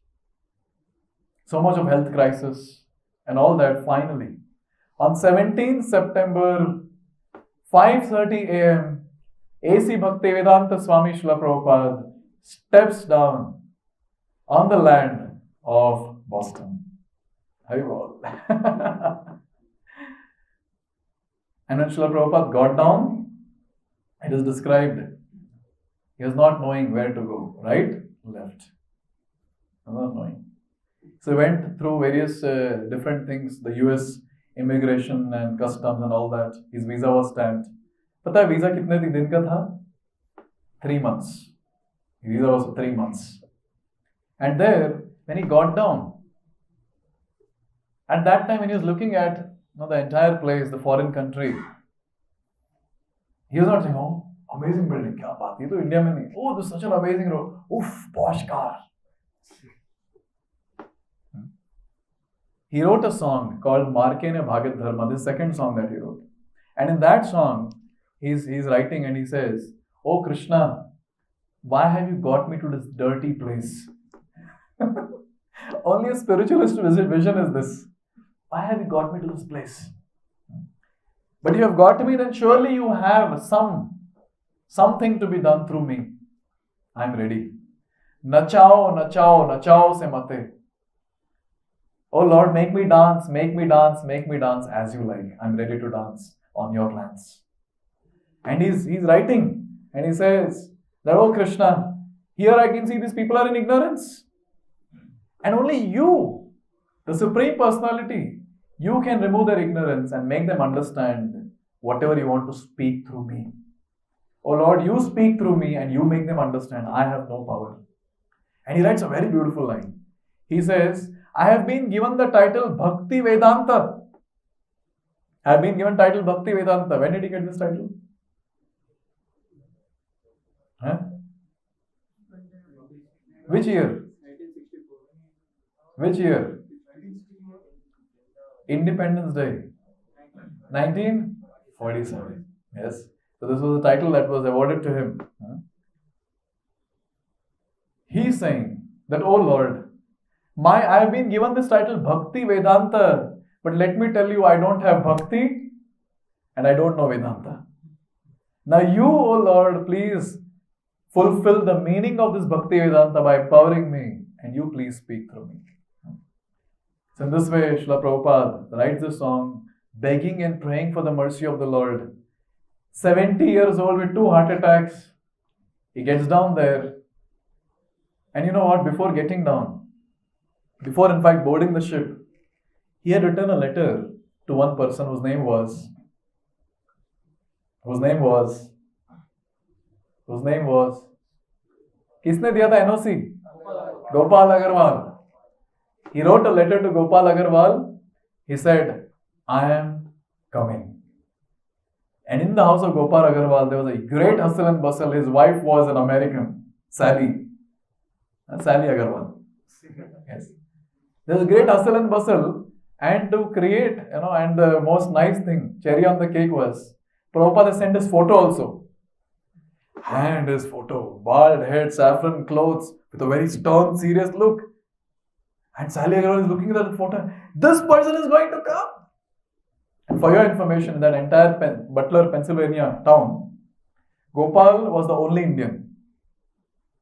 so much of health crisis and all that, finally, on 17th September, 5:30 a.m., A.C. Bhaktivedanta Swami Srila Prabhupada steps down on the land of Boston. Haribol. And when Srila Prabhupada got down, it is described, he was not knowing where to go, right, left. Not knowing. So he went through various different things, the US immigration and customs and all that. His visa was stamped. पता है visa कितने दिन का था? 3 months. His visa was 3 months. And there, when he got down, at that time when he was looking at the entire place, the foreign country, he was not saying, oh, amazing building, kya baat, ye to India mein nahi. Oh, this is such an amazing road. Oof, posh car. He wrote a song called Markene Bhagat Dharma, the second song that he wrote. And in that song, he's writing and he says, oh Krishna, why have you got me to this dirty place? Only a spiritualist vision is this. Why have you got me to this place? But you have got me, then surely you have something to be done through me. I am ready. Nachao, nachao, nachao se mate. Oh Lord, make me dance as you like. I'm ready to dance on your plans. And he's writing and he says that, oh Krishna, here I can see these people are in ignorance. And only you, the Supreme Personality, you can remove their ignorance and make them understand whatever you want to speak through me. Oh Lord, you speak through me and you make them understand. I have no power. And he writes a very beautiful line. He says, I have been given the title Bhakti Vedanta. I have been given title Bhakti Vedanta. When did he get this title? Huh? Which year? Which year? Independence Day, 1947. Yes. So this was the title that was awarded to him. He's saying that, oh Lord, I have been given this title Bhakti Vedanta, but let me tell you, I don't have Bhakti and I don't know Vedanta. Now you, oh Lord, please fulfill the meaning of this Bhakti Vedanta by empowering me, and you please speak through me. So in this way, Srila Prabhupada writes this song, begging and praying for the mercy of the Lord. 70 years old with 2 heart attacks. He gets down there. And you know what? Before getting down, before in fact boarding the ship, he had written a letter to one person whose name was किसने दिया था NOC? Gopal Agarwal. He wrote a letter to Gopal Agarwal. He said, I am coming. And in the house of Gopal Agarwal, there was a great hustle and bustle. His wife was an American, Sally Agarwal. Yes. There was a great hustle and bustle. And to create, and the most nice thing, cherry on the cake was, Prabhupada sent his photo also. And his photo, bald head, saffron clothes, with a very stern, serious look. And Sally Agarwal is looking at the photo. This person is going to come. And for your information, in that entire Butler, Pennsylvania town, Gopal was the only Indian.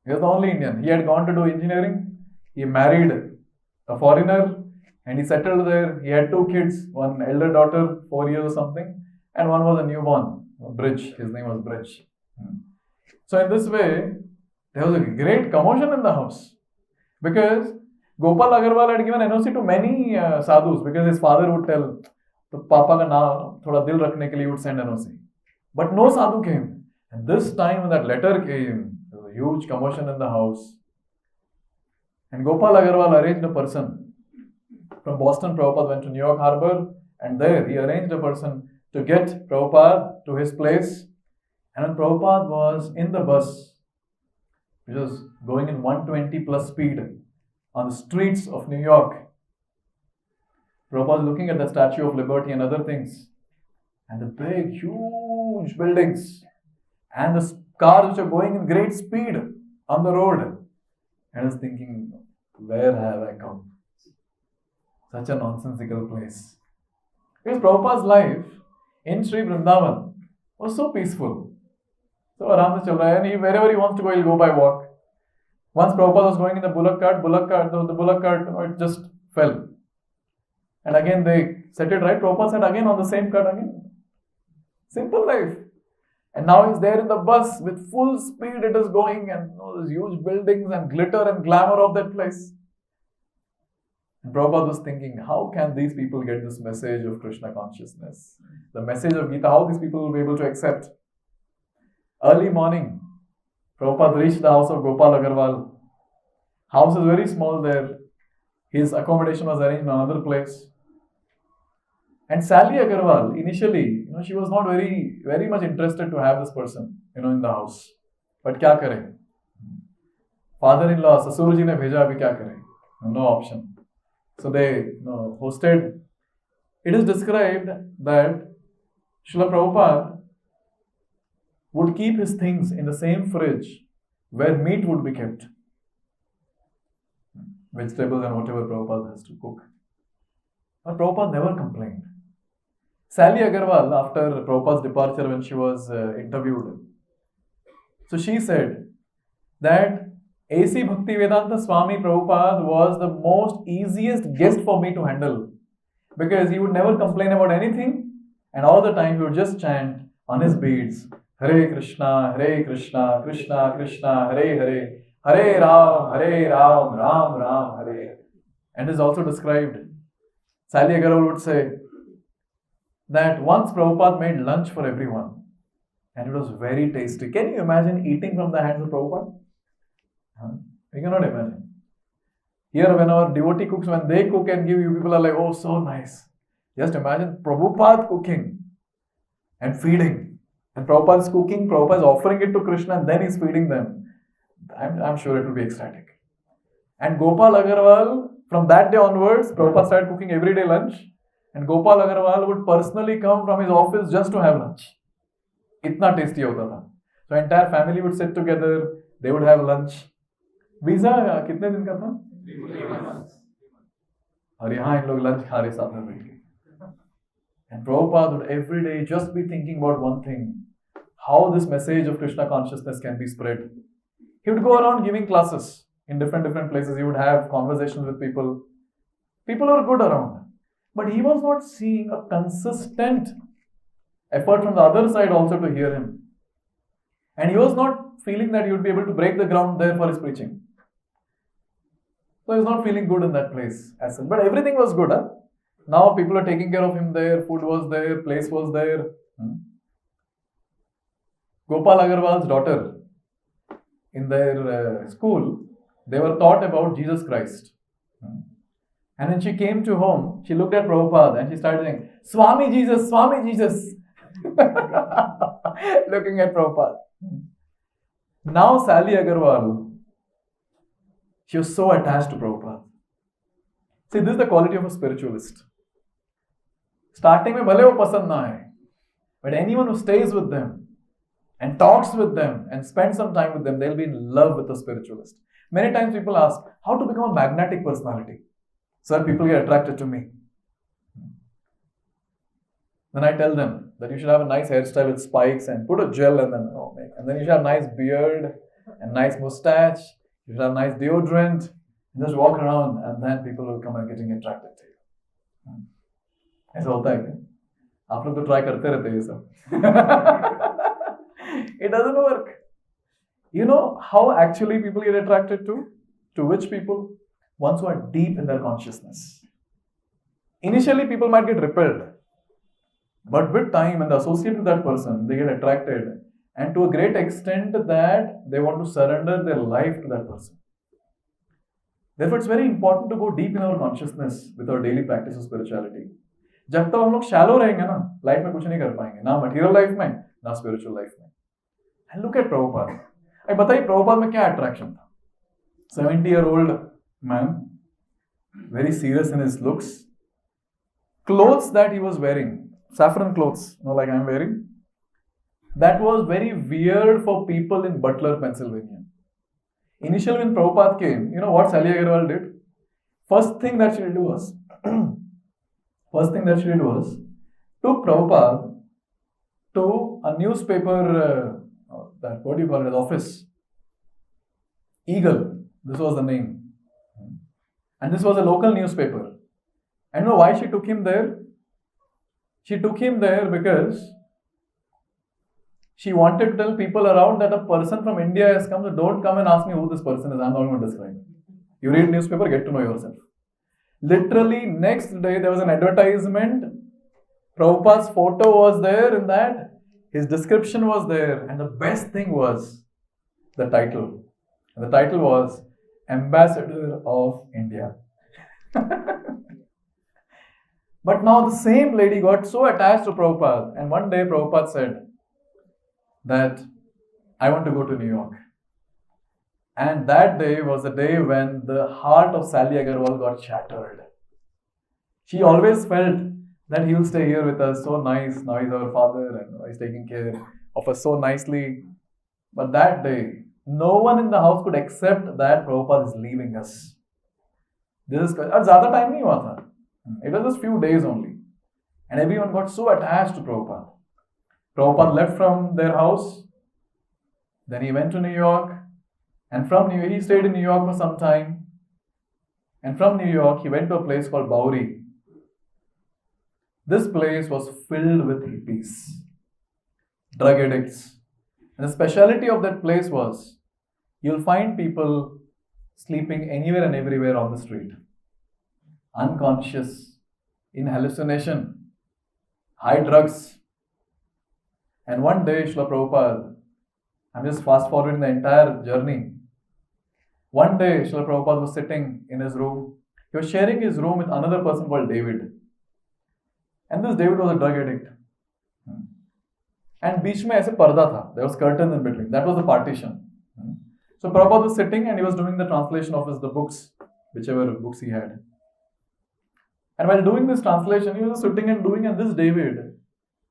He was the only Indian. He had gone to do engineering. He married a foreigner and he settled there. He had 2 kids, one elder daughter, 4 years or something, and one was a newborn, Bridge. His name was Bridge. So in this way, there was a great commotion in the house because Gopal Agarwal had given NOC to many sadhus because his father would tell, तो पापा का नाम थोड़ा दिल रखने के लिए would send NOC. But no sadhu came. And this time when that letter came, there was a huge commotion in the house. And Gopal Agarwal arranged a person. From Boston, Prabhupada went to New York Harbor, and there he arranged a person to get Prabhupada to his place. And when Prabhupada was in the bus, which was going in 120 plus speed on the streets of New York, Prabhupada was looking at the Statue of Liberty and other things, and the big, huge buildings, and the cars which are going in great speed on the road. And I was thinking, where have I come? Such a nonsensical place. Because Prabhupada's life in Sri Vrindavan was so peaceful. So aram se chal raha hai, and wherever he wants to go, he'll go by walk. Once Prabhupada was going in the bullock cart, it just fell. And again they set it right. Prabhupada said again on the same cart again. Simple life. And now he's there in the bus with full speed it is going, and those huge buildings and glitter and glamour of that place. And Prabhupada was thinking, how can these people get this message of Krishna consciousness? The message of Gita, how these people will be able to accept? Early morning, Prabhupada reached the house of Gopal Agarwal. House is very small there. His accommodation was arranged in another place. And Sally Agarwal, initially, she was not very much interested to have this person, in the house. But kya kare? Father-in-law, Sasurji ne bheja, abhi kya kare? No option. So they hosted. It is described that Srila Prabhupada would keep his things in the same fridge where meat would be kept. Vegetables and whatever Prabhupada has to cook. But Prabhupada never complained. Sally Agarwal, after Prabhupada's departure, when she was interviewed, so she said that A.C. Bhaktivedanta Swami Prabhupada was the most easiest guest for me to handle because he would never complain about anything, and all the time he would just chant on his beads, Hare Krishna, Krishna Krishna, Hare Hare, Hare Ram, Ram Ram, Hare Hare. And is also described, Sally Agarwal would say that once Prabhupada made lunch for everyone and it was very tasty. Can you imagine eating from the hands of Prabhupada? You cannot imagine. Here when our devotee cooks, when they cook and give you, people are like, oh, so nice. Just imagine Prabhupada cooking and feeding. And Prabhupada is cooking, Prabhupada is offering it to Krishna and then he's feeding them. I'm sure it will be ecstatic. And Gopal Agarwal, from that day onwards, Prabhupada started cooking everyday lunch. And Gopal Agarwal would personally come from his office just to have lunch. Itna tasty hota tha. So entire family would sit together, they would have lunch. Visa कितने दिन का था? 3 months. और यहाँ इन लोग lunch खा रहे साथ में बैठ के. And Prabhupada would every day just be thinking about one thing: how this message of Krishna consciousness can be spread. He would go around giving classes in different places. He would have conversations with people. People were good around. But he was not seeing a consistent effort from the other side also to hear him. And he was not feeling that he would be able to break the ground there for his preaching. So he was not feeling good in that place as such. But everything was good. Huh? Now people are taking care of him there, food was there, place was there. Gopal Agarwal's daughter, in their school, they were taught about Jesus Christ. And when she came to home, she looked at Prabhupada and she started saying, Swami Jesus, Swami Jesus. Looking at Prabhupada. Now Sally Agarwal, she was so attached to Prabhupada. See, this is the quality of a spiritualist. Starting में भले वो पसंद ना आए, but anyone who stays with them and talks with them and spends some time with them, they'll be in love with the spiritualist. Many times people ask, how to become a magnetic personality? Sir, people get attracted to me. Then I tell them that you should have a nice hairstyle with spikes and put a gel and then you should have a nice beard and nice mustache. You should have nice deodorant. And just walk around and then people will come and getting attracted to you. ऐसा होता है क्या? आप लोग तो try करते रहते हैं ये सब. It doesn't work. You know how actually people get attracted to? To which people? Ones who are deep in their consciousness. Initially, people might get repelled. But with time and the associate with that person, they get attracted. And to a great extent that they want to surrender their life to that person. Therefore, it's very important to go deep in our consciousness with our daily practice of spirituality. जब तक हम लोग shallow रहेंगे ना, life में कुछ नहीं कर पाएंगे, ना मटेरियल लाइफ में, ना स्पिरिचुअल लाइफ में. And look at Prabhupada. अब बताइए प्रभुपाद में क्या अट्रैक्शन था? 70-year-old man, very serious in his looks. Clothes that he was wearing, saffron clothes, like I'm wearing, that was very weird for people in Butler, Pennsylvania. Initially, when Prabhupada came, you know what Sally Agarwal did? First thing that she did was took Prabhupada to a newspaper, what do you call it, office. Eagle, this was the name. And this was a local newspaper. And you know why she took him there? She took him there because she wanted to tell people around that a person from India has come, so don't come and ask me who this person is. I'm not going to describe. You read newspaper, get to know yourself. Literally, next day there was an advertisement. Prabhupada's photo was there in that. His description was there. And the best thing was the title. And the title was Ambassador of India. But now the same lady got so attached to Prabhupada. And one day Prabhupada said that I want to go to New York. And that day was the day when the heart of Sally Agarwal got shattered. She always felt that he will stay here with us, so nice. Now he's our father and he's taking care of us so nicely. But that day, no one in the house could accept that Prabhupada is leaving us. This is ज़्यादा time नहीं हुआ था. It was just few days only. And everyone got so attached to Prabhupada. Prabhupada left from their house. Then he went to New York. And from New York, he stayed in New York for some time. And from New York, he went to a place called Bowery. This place was filled with hippies, drug addicts. And the speciality of that place was, you'll find people sleeping anywhere and everywhere on the street. Unconscious, in hallucination, high drugs. And one day, Srila Prabhupada, I'm just fast forwarding the entire journey. One day, Srila Prabhupada was sitting in his room. He was sharing his room with another person called David. And this David was a drug addict. And बीच में ऐसे पर्दा था. There was curtains in between. That was the partition. So Prabhupada was sitting and he was doing the translation of the books, whichever books he had. And while doing this translation, he was sitting and doing, and this David,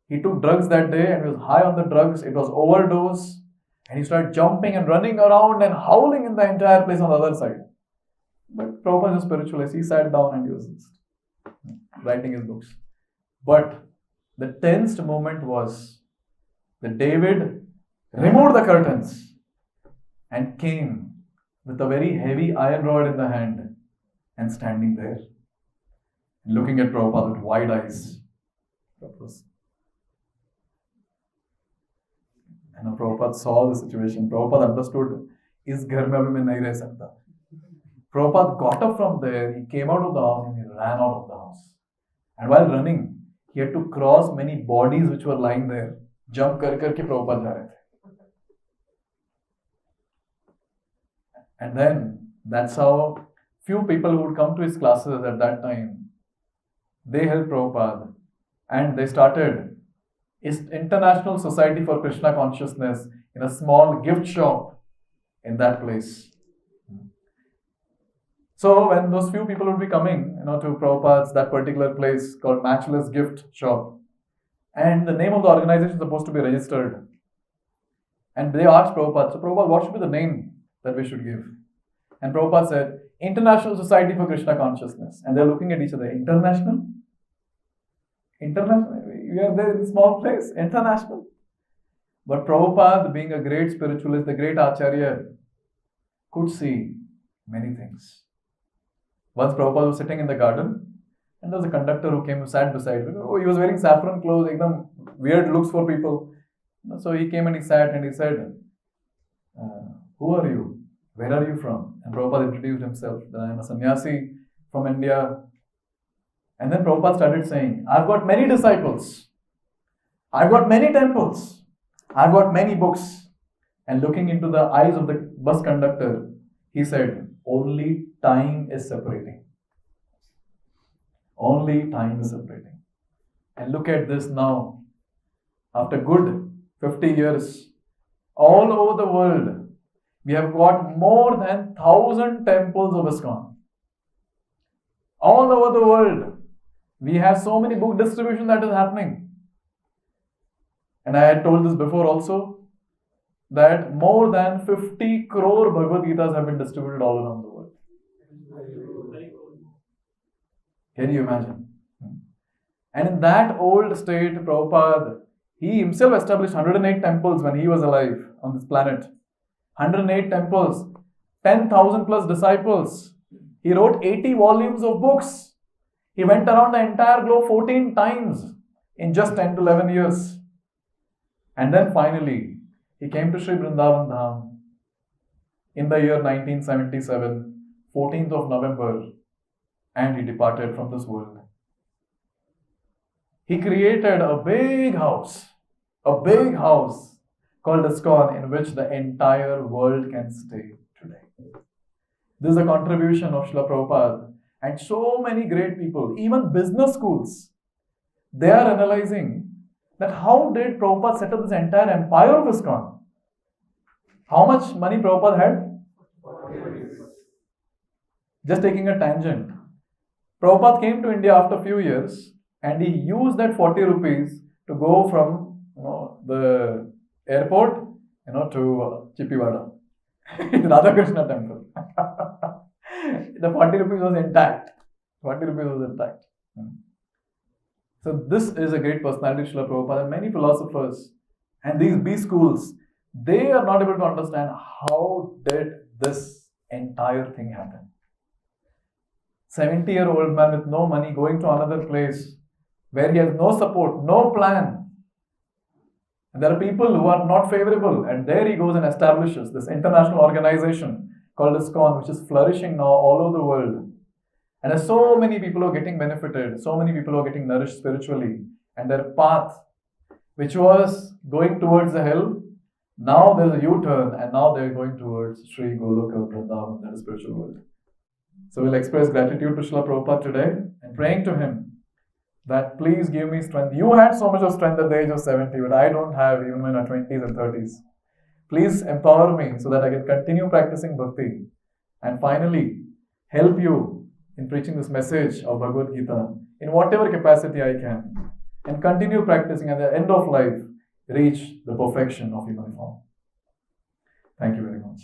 he took drugs that day and he was high on the drugs. It was overdose. And he started jumping and running around and howling in the entire place on the other side. But Prabhupada is a spiritualist. He sat down and he was writing his books. But the tensed moment was that David removed the curtains and came with a very heavy iron rod in the hand and standing there, looking at Prabhupada with wide eyes. And Prabhupada saw the situation. Prabhupada understood, is ghar mein abhi main nahi reh sakta. Prabhupada got up from there, he came out of the house and he ran out of the house. And while running, he had to cross many bodies which were lying there. Jump kar ke Prabhupada ja rahe the. And then, that's how few people who would come to his classes at that time, they helped Prabhupada. And they started International Society for Krishna Consciousness in a small gift shop in that place. So when those few people would be coming, to Prabhupada's that particular place called Matchless Gift Shop, and the name of the organization is supposed to be registered, and they asked Prabhupada, so Prabhupada, what should be the name that we should give? And Prabhupada said, International Society for Krishna Consciousness. And they're looking at each other, international? International? We are there in a small place, international. But Prabhupada, being a great spiritualist, the great Acharya, could see many things. Once Prabhupada was sitting in the garden, and there was a conductor who came and sat beside him. Oh, he was wearing saffron clothes, ekdam weird looks for people. So he came and he sat and he said, who are you? Where are you from? And Prabhupada introduced himself, that I am a sannyasi from India. And then Prabhupada started saying, I've got many disciples. I've got many temples. I've got many books. And looking into the eyes of the bus conductor, he said, only time is separating. Only time is separating. And look at this now. After good 50 years, all over the world, we have got more than 1,000 temples of ISKCON. All over the world, we have so many book distribution that is happening. And I had told this before also, that more than 50 crore Bhagavad Gitas have been distributed all around the world. Can you imagine? And in that old state, Prabhupada, he himself established 108 temples when he was alive on this planet. 108 temples, 10,000 plus disciples. He wrote 80 volumes of books. He went around the entire globe 14 times in just 10 to 11 years. And then finally, he came to Sri Vrindavan Dham in the year 1977, 14th of November, and he departed from this world. He created a big house called ISKCON, in which the entire world can stay today. This is a contribution of Srila Prabhupada and so many great people, even business schools. They are analyzing that how did Prabhupada set up this entire empire of ISKCON? How much money Prabhupada had? Just taking a tangent. Prabhupada came to India after a few years and he used that 40 rupees to go from the airport to Chippiwada, Radhakrishna temple. The 40 rupees was intact. So this is a great personality, Srila Prabhupada, and many philosophers. And these B schools, they are not able to understand how did this entire thing happen. 70-year-old man with no money going to another place where he has no support, no plan. And there are people who are not favorable, and there he goes and establishes this international organization called ISKCON, which is flourishing now all over the world. And there's so many people who are getting benefited, so many people who are getting nourished spiritually, and their path, which was going towards the hell, now there's a U-turn, and now they're going towards Sri Goloka Vrindavan, that is spiritual world. So we'll express gratitude to Srila Prabhupada today and praying to him that please give me strength. You had so much of strength at the age of 70, but I don't have even in my 20s and 30s. Please empower me so that I can continue practicing bhakti and finally help you in preaching this message of Bhagavad Gita in whatever capacity I can, and continue practicing at the end of life, reach the perfection of human form. Thank you very much.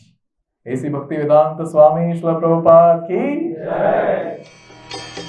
A.C. Bhaktivedanta Swami Srila Prabhupada ki Jai.